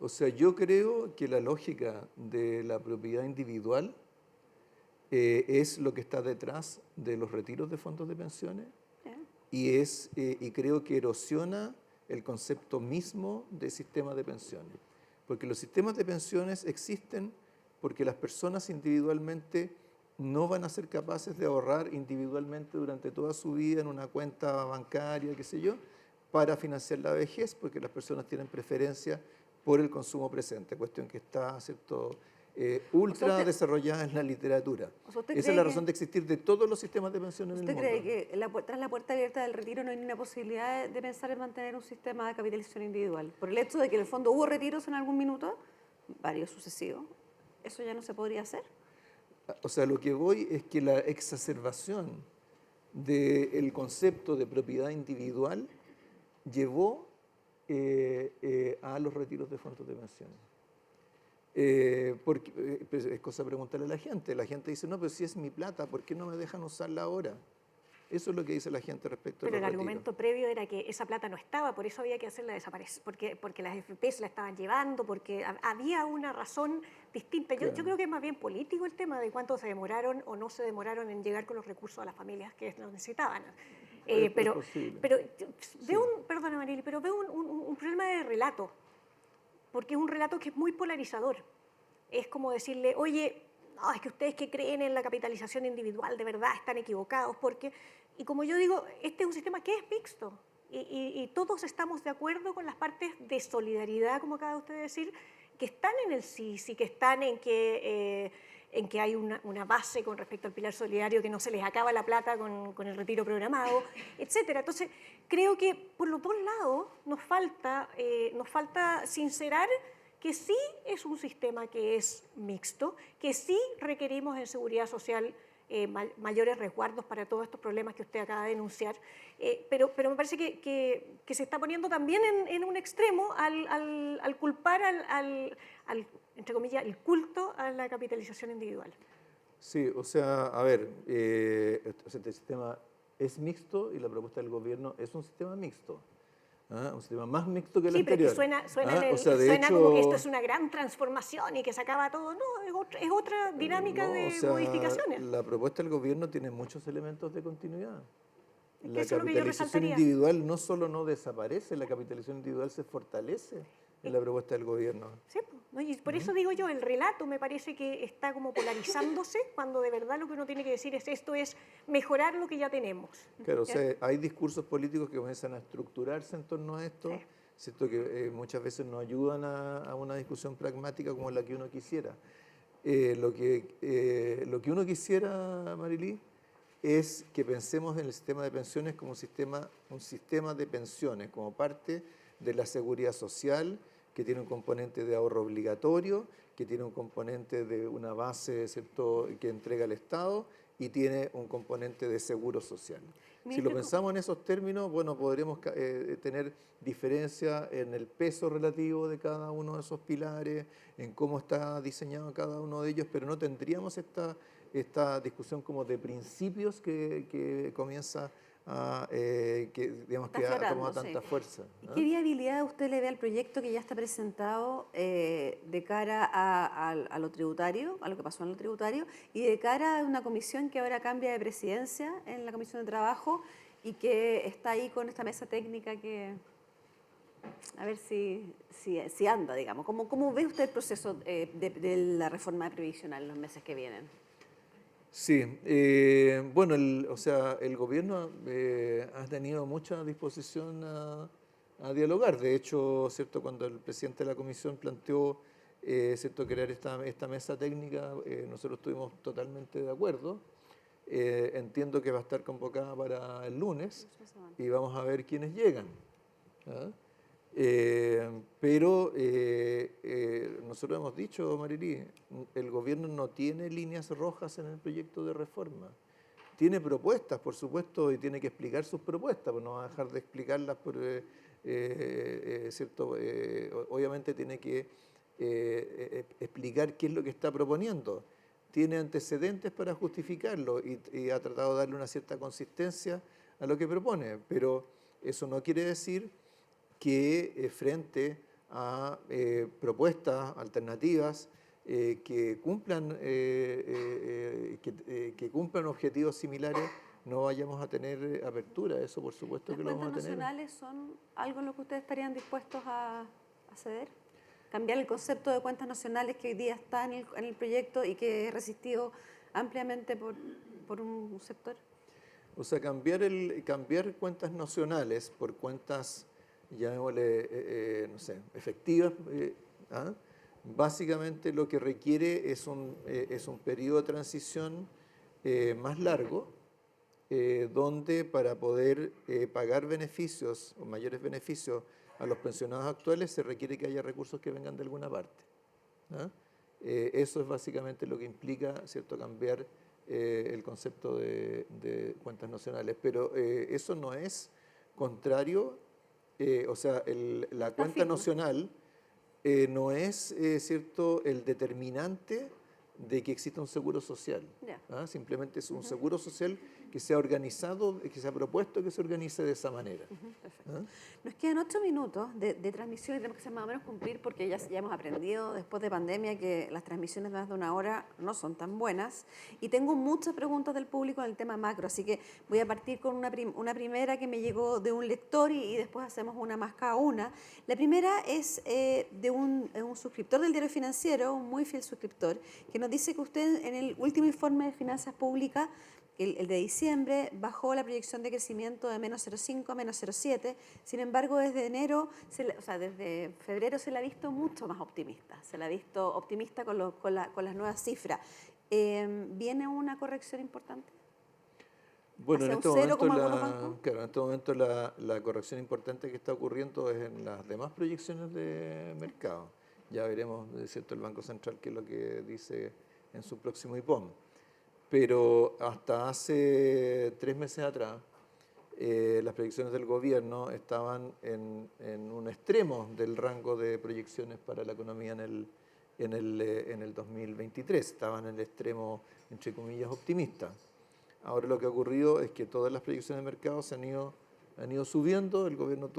O sea, yo creo que la lógica de la propiedad individual es lo que está detrás de los retiros de fondos de pensiones y creo que erosiona el concepto mismo de sistema de pensiones. Porque los sistemas de pensiones existen porque las personas individualmente no van a ser capaces de ahorrar individualmente durante toda su vida en una cuenta bancaria, qué sé yo, para financiar la vejez, porque las personas tienen preferencia por el consumo presente, cuestión que está, ¿cierto?, ultra desarrollada en la literatura. Esa es la razón de existir de todos los sistemas de pensiones en el mundo. ¿Usted cree que tras la puerta abierta del retiro no hay ninguna posibilidad de pensar en mantener un sistema de capitalización individual? Por el hecho de que en el fondo hubo retiros en algún minuto, varios sucesivos, ¿eso ya no se podría hacer? O sea, lo que voy es que la exacerbación del concepto de propiedad individual llevó a los retiros de fondos de pensiones. Porque es cosa de preguntarle a la gente. La gente dice, no, pero si es mi plata, ¿por qué no me dejan usarla ahora? Eso es lo que dice la gente respecto a los Pero el retiros. argumento previo era que esa plata no estaba, por eso había que hacerla desaparecer, porque las FP se la estaban llevando, porque había una razón distinta. Yo creo que es más bien político el tema de cuánto se demoraron o no se demoraron en llegar con los recursos a las familias que los necesitaban. Pero veo perdona Marily, pero veo un problema de relato, porque es un relato que es muy polarizador. Es como decirle, oye, no, es que ustedes que creen en la capitalización individual de verdad están equivocados, porque, y como yo digo, este es un sistema que es mixto, y todos estamos de acuerdo con las partes de solidaridad, como acaba usted de decir, que están en el SIS y que están en que hay una base con respecto al pilar solidario, que no se les acaba la plata con el retiro programado, etcétera. Entonces, creo que por los dos lados nos falta sincerar que sí es un sistema que es mixto, que sí requerimos en seguridad social mayores resguardos para todos estos problemas que usted acaba de denunciar, pero me parece que se está poniendo también en un extremo al culpar entre comillas, el culto a la capitalización individual. Sí, o sea, a ver, este sistema es mixto y la propuesta del gobierno es un sistema mixto. Un sistema más mixto que el anterior. Sí, pero que suena hecho, como que esto es una gran transformación y que se acaba todo. No, es otra dinámica de modificaciones. La propuesta del gobierno tiene muchos elementos de continuidad. La eso es lo que yo capitalización resaltaría. individual no solo no desaparece, la capitalización individual se fortalece en la propuesta del gobierno. Sí, ¿no? Y por eso digo yo, el relato me parece que está como polarizándose cuando de verdad lo que uno tiene que decir es esto es mejorar lo que ya tenemos. Claro, o sea, hay discursos políticos que comienzan a estructurarse en torno a esto, ¿cierto? Que muchas veces no ayudan a una discusión pragmática como la que uno quisiera. Lo que uno quisiera, Marily, es que pensemos en el sistema de pensiones como un sistema de pensiones, como parte de la seguridad social, que tiene un componente de ahorro obligatorio, que tiene un componente de una base, ¿cierto?, que entrega el Estado y tiene un componente de seguro social. Si lo pensamos en esos términos, bueno, podremos tener diferencia en el peso relativo de cada uno de esos pilares, en cómo está diseñado cada uno de ellos, pero no tendríamos esta discusión como de principios que comienza que ha tomado tanta fuerza. ¿Qué viabilidad usted le ve al proyecto que ya está presentado de cara a lo tributario, a lo que pasó en lo tributario, y de cara a una comisión que ahora cambia de presidencia en la Comisión de Trabajo y que está ahí con esta mesa técnica que... A ver si anda, digamos. ¿Cómo ve usted el proceso de la reforma previsional en los meses que vienen? Sí, bueno, el gobierno ha tenido mucha disposición a dialogar. De hecho, ¿cierto?, cuando el presidente de la comisión planteó ¿cierto?, crear esta mesa técnica, nosotros estuvimos totalmente de acuerdo. Entiendo que va a estar convocada para el lunes y vamos a ver quiénes llegan. Pero nosotros hemos dicho, Marily, el gobierno no tiene líneas rojas en el proyecto de reforma. Tiene propuestas, por supuesto, y tiene que explicar sus propuestas, pues no va a dejar de explicarlas, ¿cierto? Obviamente tiene que explicar qué es lo que está proponiendo, tiene antecedentes para justificarlo y ha tratado de darle una cierta consistencia a lo que propone, pero eso no quiere decir que frente a propuestas alternativas que cumplan objetivos similares, no vayamos a tener apertura. Eso por supuesto que lo vamos a tener. ¿Las cuentas nacionales son algo en lo que ustedes estarían dispuestos a ceder? ¿Cambiar el concepto de cuentas nacionales que hoy día está en el proyecto y que es resistido ampliamente por un sector? O sea, cambiar cuentas nacionales por cuentas, llamémosle, no sé, efectivas, básicamente lo que requiere es un periodo de transición más largo, donde para poder pagar beneficios o mayores beneficios a los pensionados actuales se requiere que haya recursos que vengan de alguna parte. Eso es básicamente lo que implica, ¿cierto?, cambiar el concepto de cuentas nacionales. Pero eso no es contrario, o sea, la cuenta nacional no es, ¿cierto?, el determinante de que exista un seguro social. Simplemente es un seguro social que sea organizado, que sea propuesto que se organice de esa manera. Perfecto. Nos quedan 8 minutos de transmisión y tenemos que ser más o menos cumplir porque ya hemos aprendido después de pandemia que las transmisiones de más de una hora no son tan buenas. Y tengo muchas preguntas del público en el tema macro, así que voy a partir con una primera que me llegó de un lector y después hacemos una más cada una. La primera es de un suscriptor del Diario Financiero, un muy fiel suscriptor, que nos dice que usted en el último informe de finanzas públicas, el de diciembre, bajó la proyección de crecimiento de menos 0,5 a menos 0,7. Sin embargo, desde febrero se la ha visto mucho más optimista. Se la ha visto optimista con las nuevas cifras. ¿Viene una corrección importante? Bueno, en este momento la corrección importante que está ocurriendo es en las demás proyecciones de mercado. Ya veremos, ¿cierto?, el Banco Central qué es lo que dice en su próximo IPOM. Pero hasta hace 3 meses atrás, las proyecciones del gobierno estaban en un extremo del rango de proyecciones para la economía en el 2023. Estaban en el extremo, entre comillas, optimista. Ahora lo que ha ocurrido es que todas las proyecciones de mercado han ido subiendo, el gobierno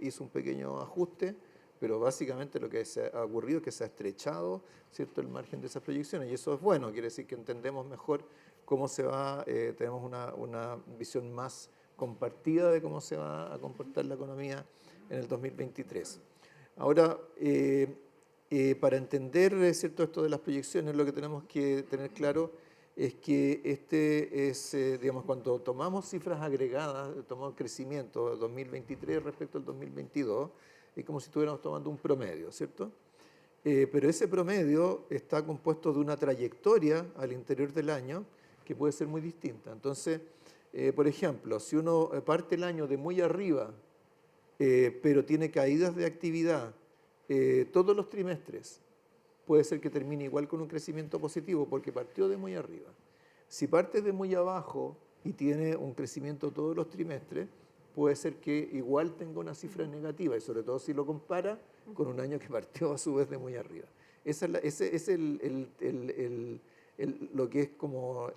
hizo un pequeño ajuste, pero básicamente lo que ha ocurrido es que se ha estrechado, ¿cierto?, el margen de esas proyecciones, y eso es bueno, quiere decir que entendemos mejor cómo se va, tenemos una visión más compartida de cómo se va a comportar la economía en el 2023. Ahora, para entender, ¿cierto?, esto de las proyecciones, lo que tenemos que tener claro es que digamos, cuando tomamos cifras agregadas, tomamos crecimiento de 2023 respecto al 2022, es como si estuviéramos tomando un promedio, ¿cierto? Pero ese promedio está compuesto de una trayectoria al interior del año que puede ser muy distinta. Entonces, por ejemplo, si uno parte el año de muy arriba, pero tiene caídas de actividad todos los trimestres, puede ser que termine igual con un crecimiento positivo porque partió de muy arriba. Si parte de muy abajo y tiene un crecimiento todos los trimestres, puede ser que igual tenga una cifra negativa y sobre todo si lo compara con un año que partió a su vez de muy arriba. Ese es lo que es como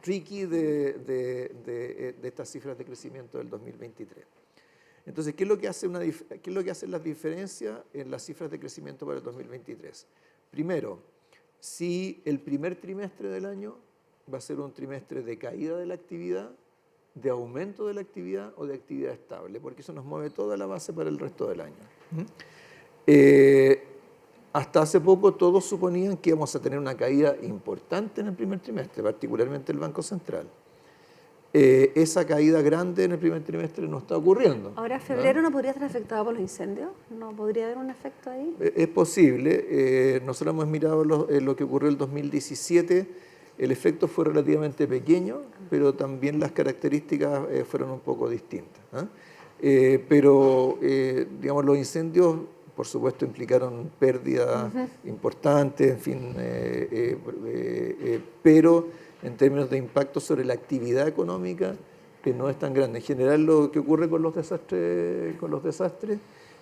tricky de estas cifras de crecimiento del 2023. Entonces, ¿qué es lo que hacen las diferencias en las cifras de crecimiento para el 2023? Primero, si el primer trimestre del año va a ser un trimestre de caída de la actividad, de aumento de la actividad o de actividad estable, porque eso nos mueve toda la base para el resto del año. Hasta hace poco todos suponían que íbamos a tener una caída importante en el primer trimestre, particularmente el Banco Central. Esa caída grande en el primer trimestre no está ocurriendo. Ahora, ¿febrero no podría estar afectado por los incendios? ¿No podría haber un efecto ahí? Es posible. Nosotros hemos mirado lo que ocurrió en el 2017. El efecto fue relativamente pequeño, pero también las características fueron un poco distintas. Pero, digamos, los incendios, por supuesto, implicaron pérdidas importantes, en fin, pero en términos de impacto sobre la actividad económica, que no es tan grande. En general, lo que ocurre con los desastres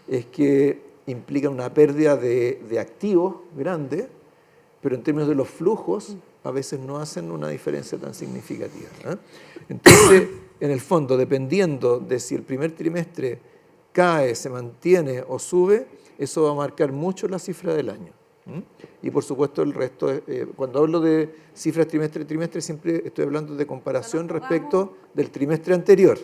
es que implica una pérdida de activos grandes, pero en términos de los flujos a veces no hacen una diferencia tan significativa. Entonces, en el fondo, dependiendo de si el primer trimestre cae, se mantiene o sube, eso va a marcar mucho la cifra del año. Y por supuesto el resto, cuando hablo de cifras trimestre a trimestre, siempre estoy hablando de comparación respecto del trimestre anterior.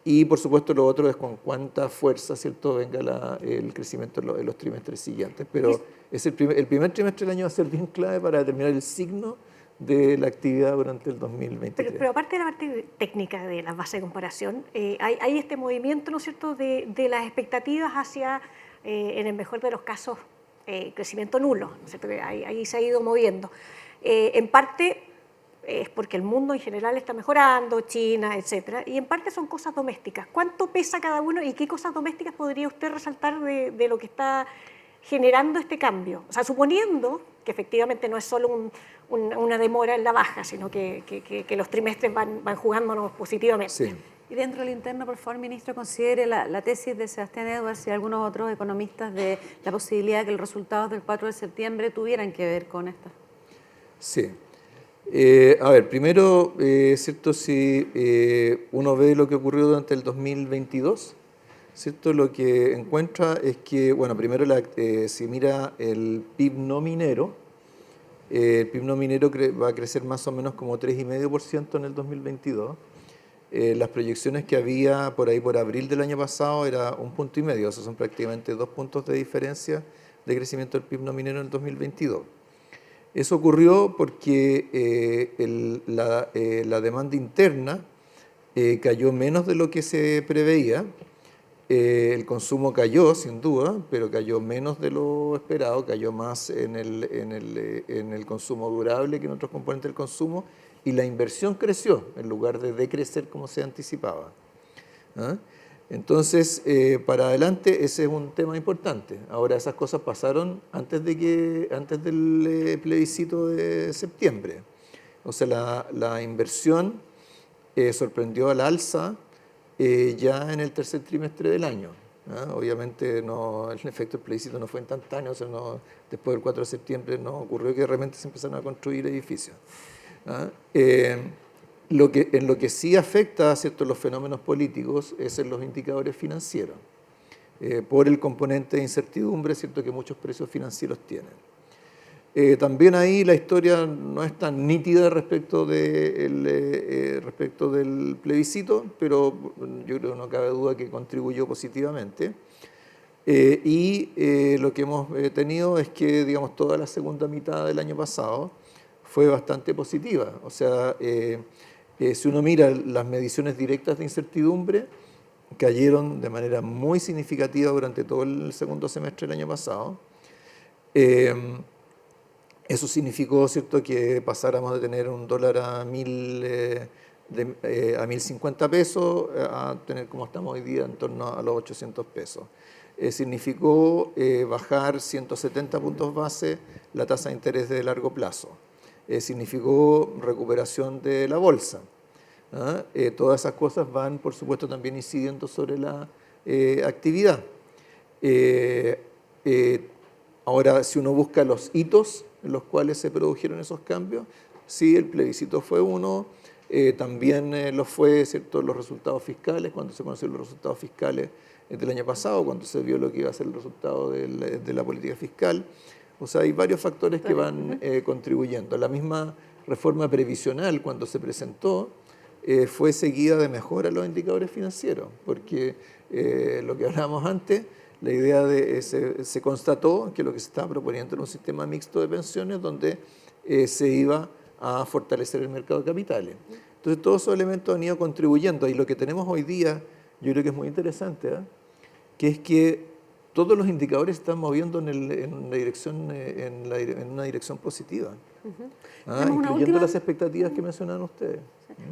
Y por supuesto lo otro es con cuánta fuerza, ¿cierto?, venga el crecimiento en los trimestres siguientes. Pero el primer trimestre del año va a ser bien clave para determinar el signo de la actividad durante el 2023. Pero aparte de la parte técnica de la base de comparación, hay este movimiento, ¿no es cierto?, de las expectativas hacia, en el mejor de los casos, crecimiento nulo, ¿no es cierto? Ahí se ha ido moviendo. En parte es porque el mundo en general está mejorando, China, etcétera, y en parte son cosas domésticas. ¿Cuánto pesa cada uno y qué cosas domésticas podría usted resaltar de lo que está generando este cambio? O sea, suponiendo que efectivamente no es solo una demora en la baja, sino que los trimestres van jugándonos positivamente. Sí. Y dentro del interno, por favor, ministro, considere la tesis de Sebastián Edwards y algunos otros economistas de la posibilidad de que los resultados del 4 de septiembre tuvieran que ver con esto. Sí. A ver, primero, ¿cierto? Si uno ve lo que ocurrió durante el 2022, ¿cierto? Lo que encuentra es que, bueno, primero si mira el PIB no minero, el PIB no minero va a crecer más o menos como 3,5% en el 2022. Las proyecciones que había por ahí por abril del año pasado era 1,5 puntos, o sea, son prácticamente 2 puntos de diferencia de crecimiento del PIB no minero en el 2022. Eso ocurrió porque la demanda interna cayó menos de lo que se preveía. El consumo cayó, sin duda, pero cayó menos de lo esperado, cayó más en el consumo durable que en otros componentes del consumo, y la inversión creció en lugar de decrecer como se anticipaba. Entonces, para adelante ese es un tema importante. Ahora, esas cosas pasaron antes del plebiscito de septiembre. O sea, la inversión sorprendió al alza ya en el tercer trimestre del año. Obviamente el efecto del plebiscito no fue instantáneo, o sea, después del 4 de septiembre no ocurrió que de repente se empezaron a construir edificios. En lo que sí afecta, ¿cierto?, los fenómenos políticos es en los indicadores financieros, por el componente de incertidumbre, ¿cierto?, que muchos precios financieros tienen. También ahí la historia no es tan nítida respecto del plebiscito, pero yo creo que no cabe duda que contribuyó positivamente. Lo que hemos tenido es que, digamos, toda la segunda mitad del año pasado fue bastante positiva. O sea, si uno mira las mediciones directas de incertidumbre, cayeron de manera muy significativa durante todo el segundo semestre del año pasado. Eso significó, ¿cierto?, que pasáramos de tener un dólar a 1.050 pesos a tener, como estamos hoy día, en torno a los 800 pesos. Significó bajar 170 puntos base la tasa de interés de largo plazo. Significó recuperación de la bolsa. Todas esas cosas van, por supuesto, también incidiendo sobre la actividad. Ahora, si uno busca los hitos en los cuales se produjeron esos cambios, sí, el plebiscito fue uno, también lo fue, ¿cierto?, los resultados fiscales, cuando se conocieron los resultados fiscales del año pasado, cuando se vio lo que iba a ser el resultado de la política fiscal. O sea, hay varios factores que van contribuyendo. La misma reforma previsional, cuando se presentó, fue seguida de mejora en los indicadores financieros, porque lo que hablábamos antes, la idea se constató que lo que se estaba proponiendo era un sistema mixto de pensiones donde se iba a fortalecer el mercado de capitales. Entonces, todos esos elementos han ido contribuyendo, y lo que tenemos hoy día, yo creo que es muy interesante, que es que todos los indicadores están moviendo en una dirección positiva, incluyendo las expectativas que mencionaban ustedes.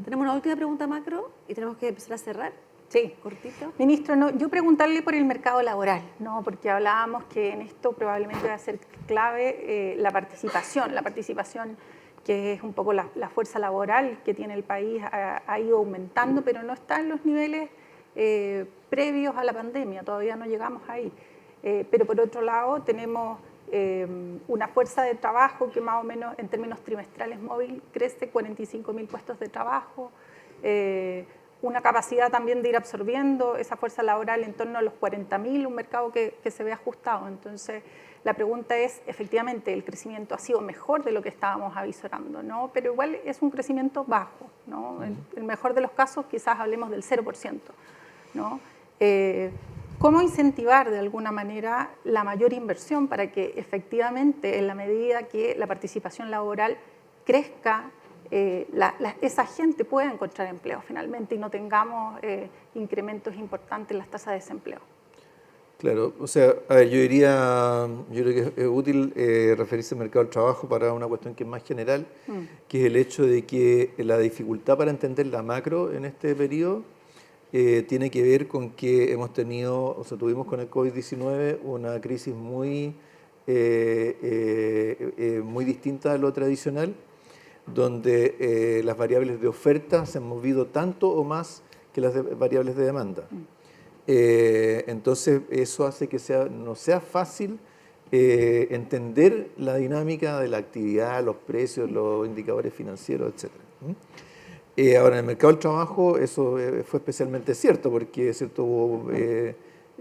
Tenemos una última pregunta macro y tenemos que empezar a cerrar. Sí, Cortito. Ministro, yo preguntarle por el mercado laboral, ¿no? Porque hablábamos que en esto probablemente va a ser clave la participación que es un poco la fuerza laboral que tiene el país, ha ido aumentando, pero no está en los niveles previos a la pandemia, todavía no llegamos ahí. Pero por otro lado tenemos una fuerza de trabajo que más o menos en términos trimestrales móvil crece 45.000 puestos de trabajo, una capacidad también de ir absorbiendo esa fuerza laboral en torno a los 40.000, un mercado que se ve ajustado. Entonces, la pregunta es, efectivamente, el crecimiento ha sido mejor de lo que estábamos avisorando, ¿no? Pero igual es un crecimiento bajo, ¿no? En el mejor de los casos quizás hablemos del 0%, ¿no? ¿Cómo incentivar de alguna manera la mayor inversión para que efectivamente, en la medida que la participación laboral crezca, esa gente pueda encontrar empleo finalmente y no tengamos incrementos importantes en las tasas de desempleo? Claro, o sea, a ver, yo creo que es útil referirse al mercado del trabajo para una cuestión que es más general, que es el hecho de que la dificultad para entender la macro en este periodo tiene que ver con que tuvimos con el COVID-19 una crisis muy distinta a lo tradicional, donde las variables de oferta se han movido tanto o más que las variables de demanda. Entonces, eso hace que no sea fácil entender la dinámica de la actividad, los precios, los indicadores financieros, etc. Ahora, en el mercado del trabajo eso fue especialmente cierto, porque hubo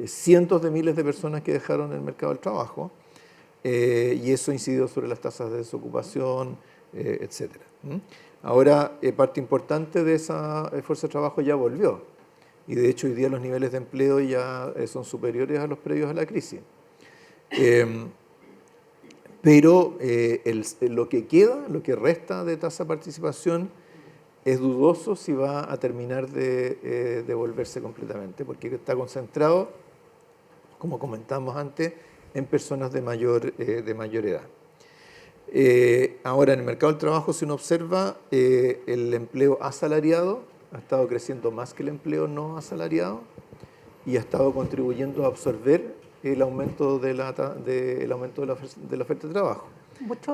cientos de miles de personas que dejaron el mercado del trabajo y eso incidió sobre las tasas de desocupación, etc. Ahora, parte importante de esa fuerza de trabajo ya volvió. Y de hecho hoy día los niveles de empleo ya son superiores a los previos a la crisis. Pero lo que resta de tasa de participación es dudoso si va a terminar de devolverse completamente, porque está concentrado, como comentamos antes, en personas de mayor edad. Ahora, en el mercado del trabajo, si uno observa, el empleo asalariado ha estado creciendo más que el empleo no asalariado y ha estado contribuyendo a absorber el aumento de la oferta de trabajo.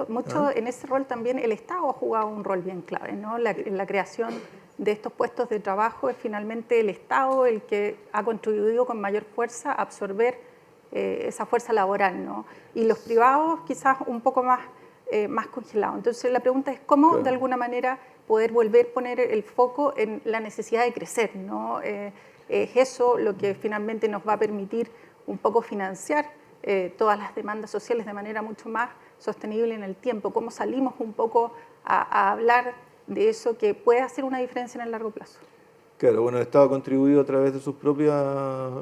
Mucho en ese rol también el Estado ha jugado un rol bien clave, ¿no? En la creación de estos puestos de trabajo es finalmente el Estado el que ha contribuido con mayor fuerza a absorber esa fuerza laboral, ¿no? Y los privados quizás un poco más congelados. Entonces la pregunta es cómo de alguna manera poder volver a poner el foco en la necesidad de crecer, ¿no? Es eso lo que finalmente nos va a permitir un poco financiar todas las demandas sociales de manera mucho más sostenible en el tiempo. Cómo salimos un poco a hablar de eso que puede hacer una diferencia en el largo plazo. Claro, bueno, el Estado ha contribuido a través de sus propias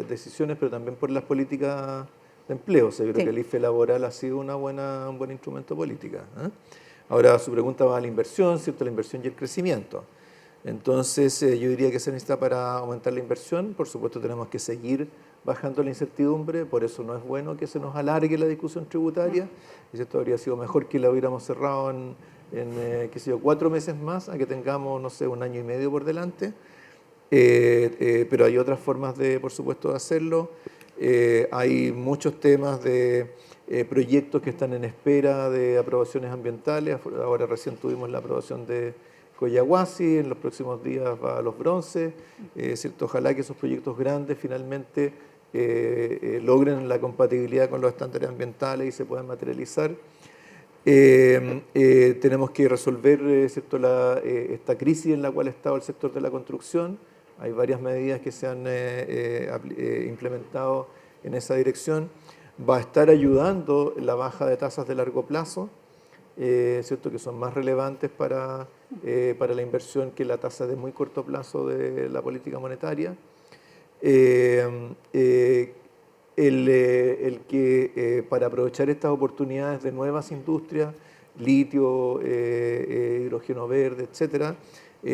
decisiones, pero también por las políticas de empleo. O sea, yo creo que el IFE laboral ha sido un buen instrumento político. Ahora, su pregunta va a la inversión, ¿cierto? La inversión y el crecimiento. Entonces, yo diría que se necesita para aumentar la inversión. Por supuesto, tenemos que seguir bajando la incertidumbre, por eso no es bueno que se nos alargue la discusión tributaria. Y esto habría sido mejor que la hubiéramos cerrado en 4 meses más, a que tengamos, no sé, 1 año y medio por delante. Pero hay otras formas, por supuesto, de hacerlo. Hay muchos temas de proyectos que están en espera de aprobaciones ambientales. Ahora recién tuvimos la aprobación de Coyahuasi, en los próximos días va a Los Bronces, ¿cierto? Ojalá que esos proyectos grandes finalmente logren la compatibilidad con los estándares ambientales y se puedan materializar. Tenemos que resolver, ¿cierto? Esta crisis en la cual ha estado el sector de la construcción. Hay varias medidas que se han implementado en esa dirección. Va a estar ayudando la baja de tasas de largo plazo, ¿cierto? Que son más relevantes para la inversión que la tasa de muy corto plazo de la política monetaria. Para aprovechar estas oportunidades de nuevas industrias, litio, hidrógeno verde, etcétera,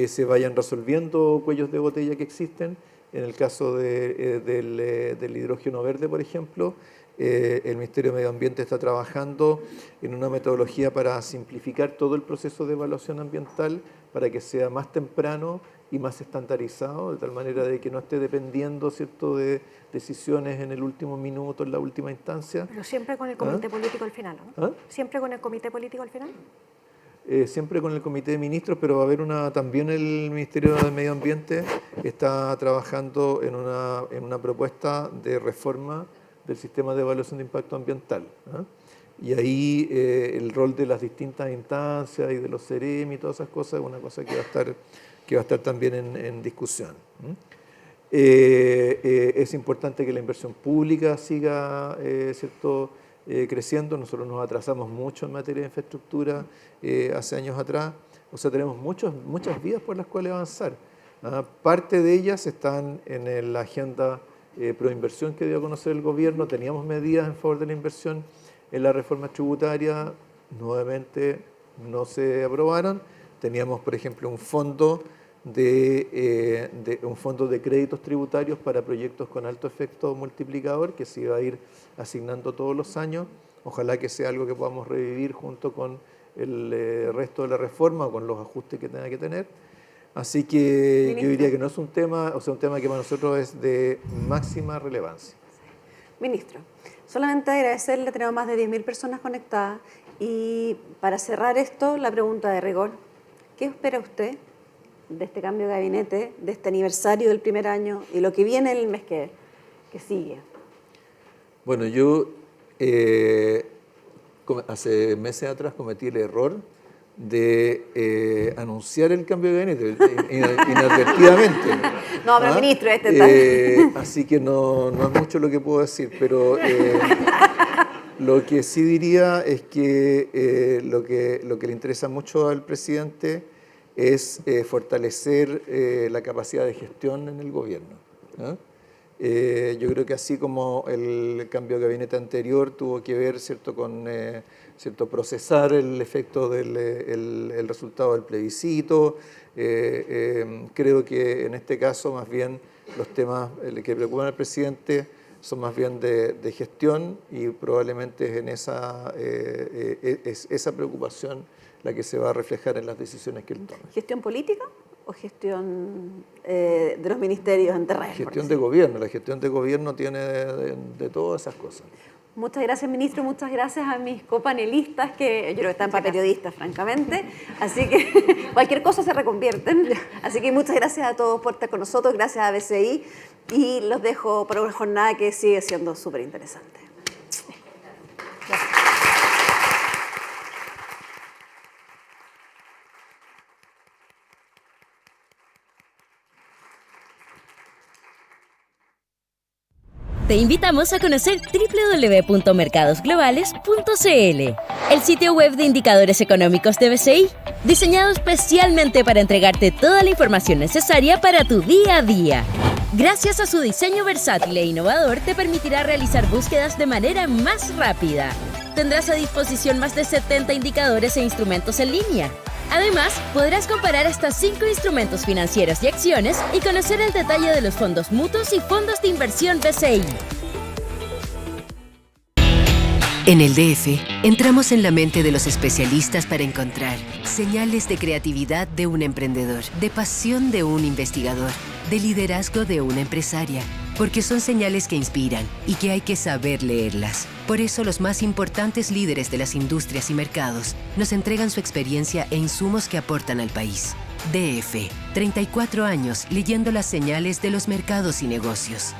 se vayan resolviendo cuellos de botella que existen. En el caso del hidrógeno verde, por ejemplo, el Ministerio de Medio Ambiente está trabajando en una metodología para simplificar todo el proceso de evaluación ambiental para que sea más temprano y más estandarizado, de tal manera de que no esté dependiendo, ¿cierto?, de decisiones en el último minuto, en la última instancia. Pero siempre con el comité político al final, ¿no? ¿Siempre con el comité político al final? Siempre con el comité de ministros, pero va a haber también el Ministerio de Medio Ambiente está trabajando en una propuesta de reforma del sistema de evaluación de impacto ambiental. Y ahí el rol de las distintas instancias y de los CEREM y todas esas cosas es una cosa que va a estar también en discusión. Es importante que la inversión pública siga creciendo. Nosotros nos atrasamos mucho en materia de infraestructura hace años atrás. O sea, tenemos muchas vías por las cuales avanzar. Parte de ellas están en la agenda proinversión que dio a conocer el gobierno. Teníamos medidas en favor de la inversión en la reforma tributaria, nuevamente no se aprobaron. Teníamos, por ejemplo, un fondo de créditos tributarios para proyectos con alto efecto multiplicador que se iba a ir asignando todos los años. Ojalá que sea algo que podamos revivir junto con el resto de la reforma o con los ajustes que tenga que tener. Así que Ministro, yo diría que no es un tema, un tema que para nosotros es de máxima relevancia. Ministro, solamente agradecerle, tenemos más de 10.000 personas conectadas y para cerrar esto, la pregunta de rigor, ¿qué espera usted de este cambio de gabinete, de este aniversario del primer año y lo que viene el mes que sigue? Bueno, yo hace meses atrás cometí el error de anunciar el cambio de gabinete inadvertidamente. No, pero ministro, así que no es mucho lo que puedo decir, pero lo que sí diría es que lo que le interesa mucho al presidente es fortalecer la capacidad de gestión en el gobierno. Yo creo que así como el cambio de gabinete anterior tuvo que ver con procesar el efecto el resultado del plebiscito, creo que en este caso más bien los temas que preocupan al presidente son más bien de gestión y probablemente es esa preocupación la que se va a reflejar en las decisiones que él tome. ¿Gestión política o gestión de los ministerios en terreno? Gestión de gobierno. La gestión de gobierno tiene de todas esas cosas. Muchas gracias, ministro. Muchas gracias a mis copanelistas, que yo creo que están para periodistas, francamente. Así que cualquier cosa se reconvierten. Así que muchas gracias a todos por estar con nosotros. Gracias a BCI. Y los dejo para una jornada que sigue siendo súper interesante. Gracias. Te invitamos a conocer www.mercadosglobales.cl, el sitio web de indicadores económicos de BCI, diseñado especialmente para entregarte toda la información necesaria para tu día a día. Gracias a su diseño versátil e innovador, te permitirá realizar búsquedas de manera más rápida. Tendrás a disposición más de 70 indicadores e instrumentos en línea. Además, podrás comparar hasta 5 instrumentos financieros y acciones y conocer el detalle de los fondos mutuos y fondos de inversión BCI. En el DF, entramos en la mente de los especialistas para encontrar señales de creatividad de un emprendedor, de pasión de un investigador, de liderazgo de una empresaria, porque son señales que inspiran y que hay que saber leerlas. Por eso los más importantes líderes de las industrias y mercados nos entregan su experiencia e insumos que aportan al país. DF, 34 años leyendo las señales de los mercados y negocios.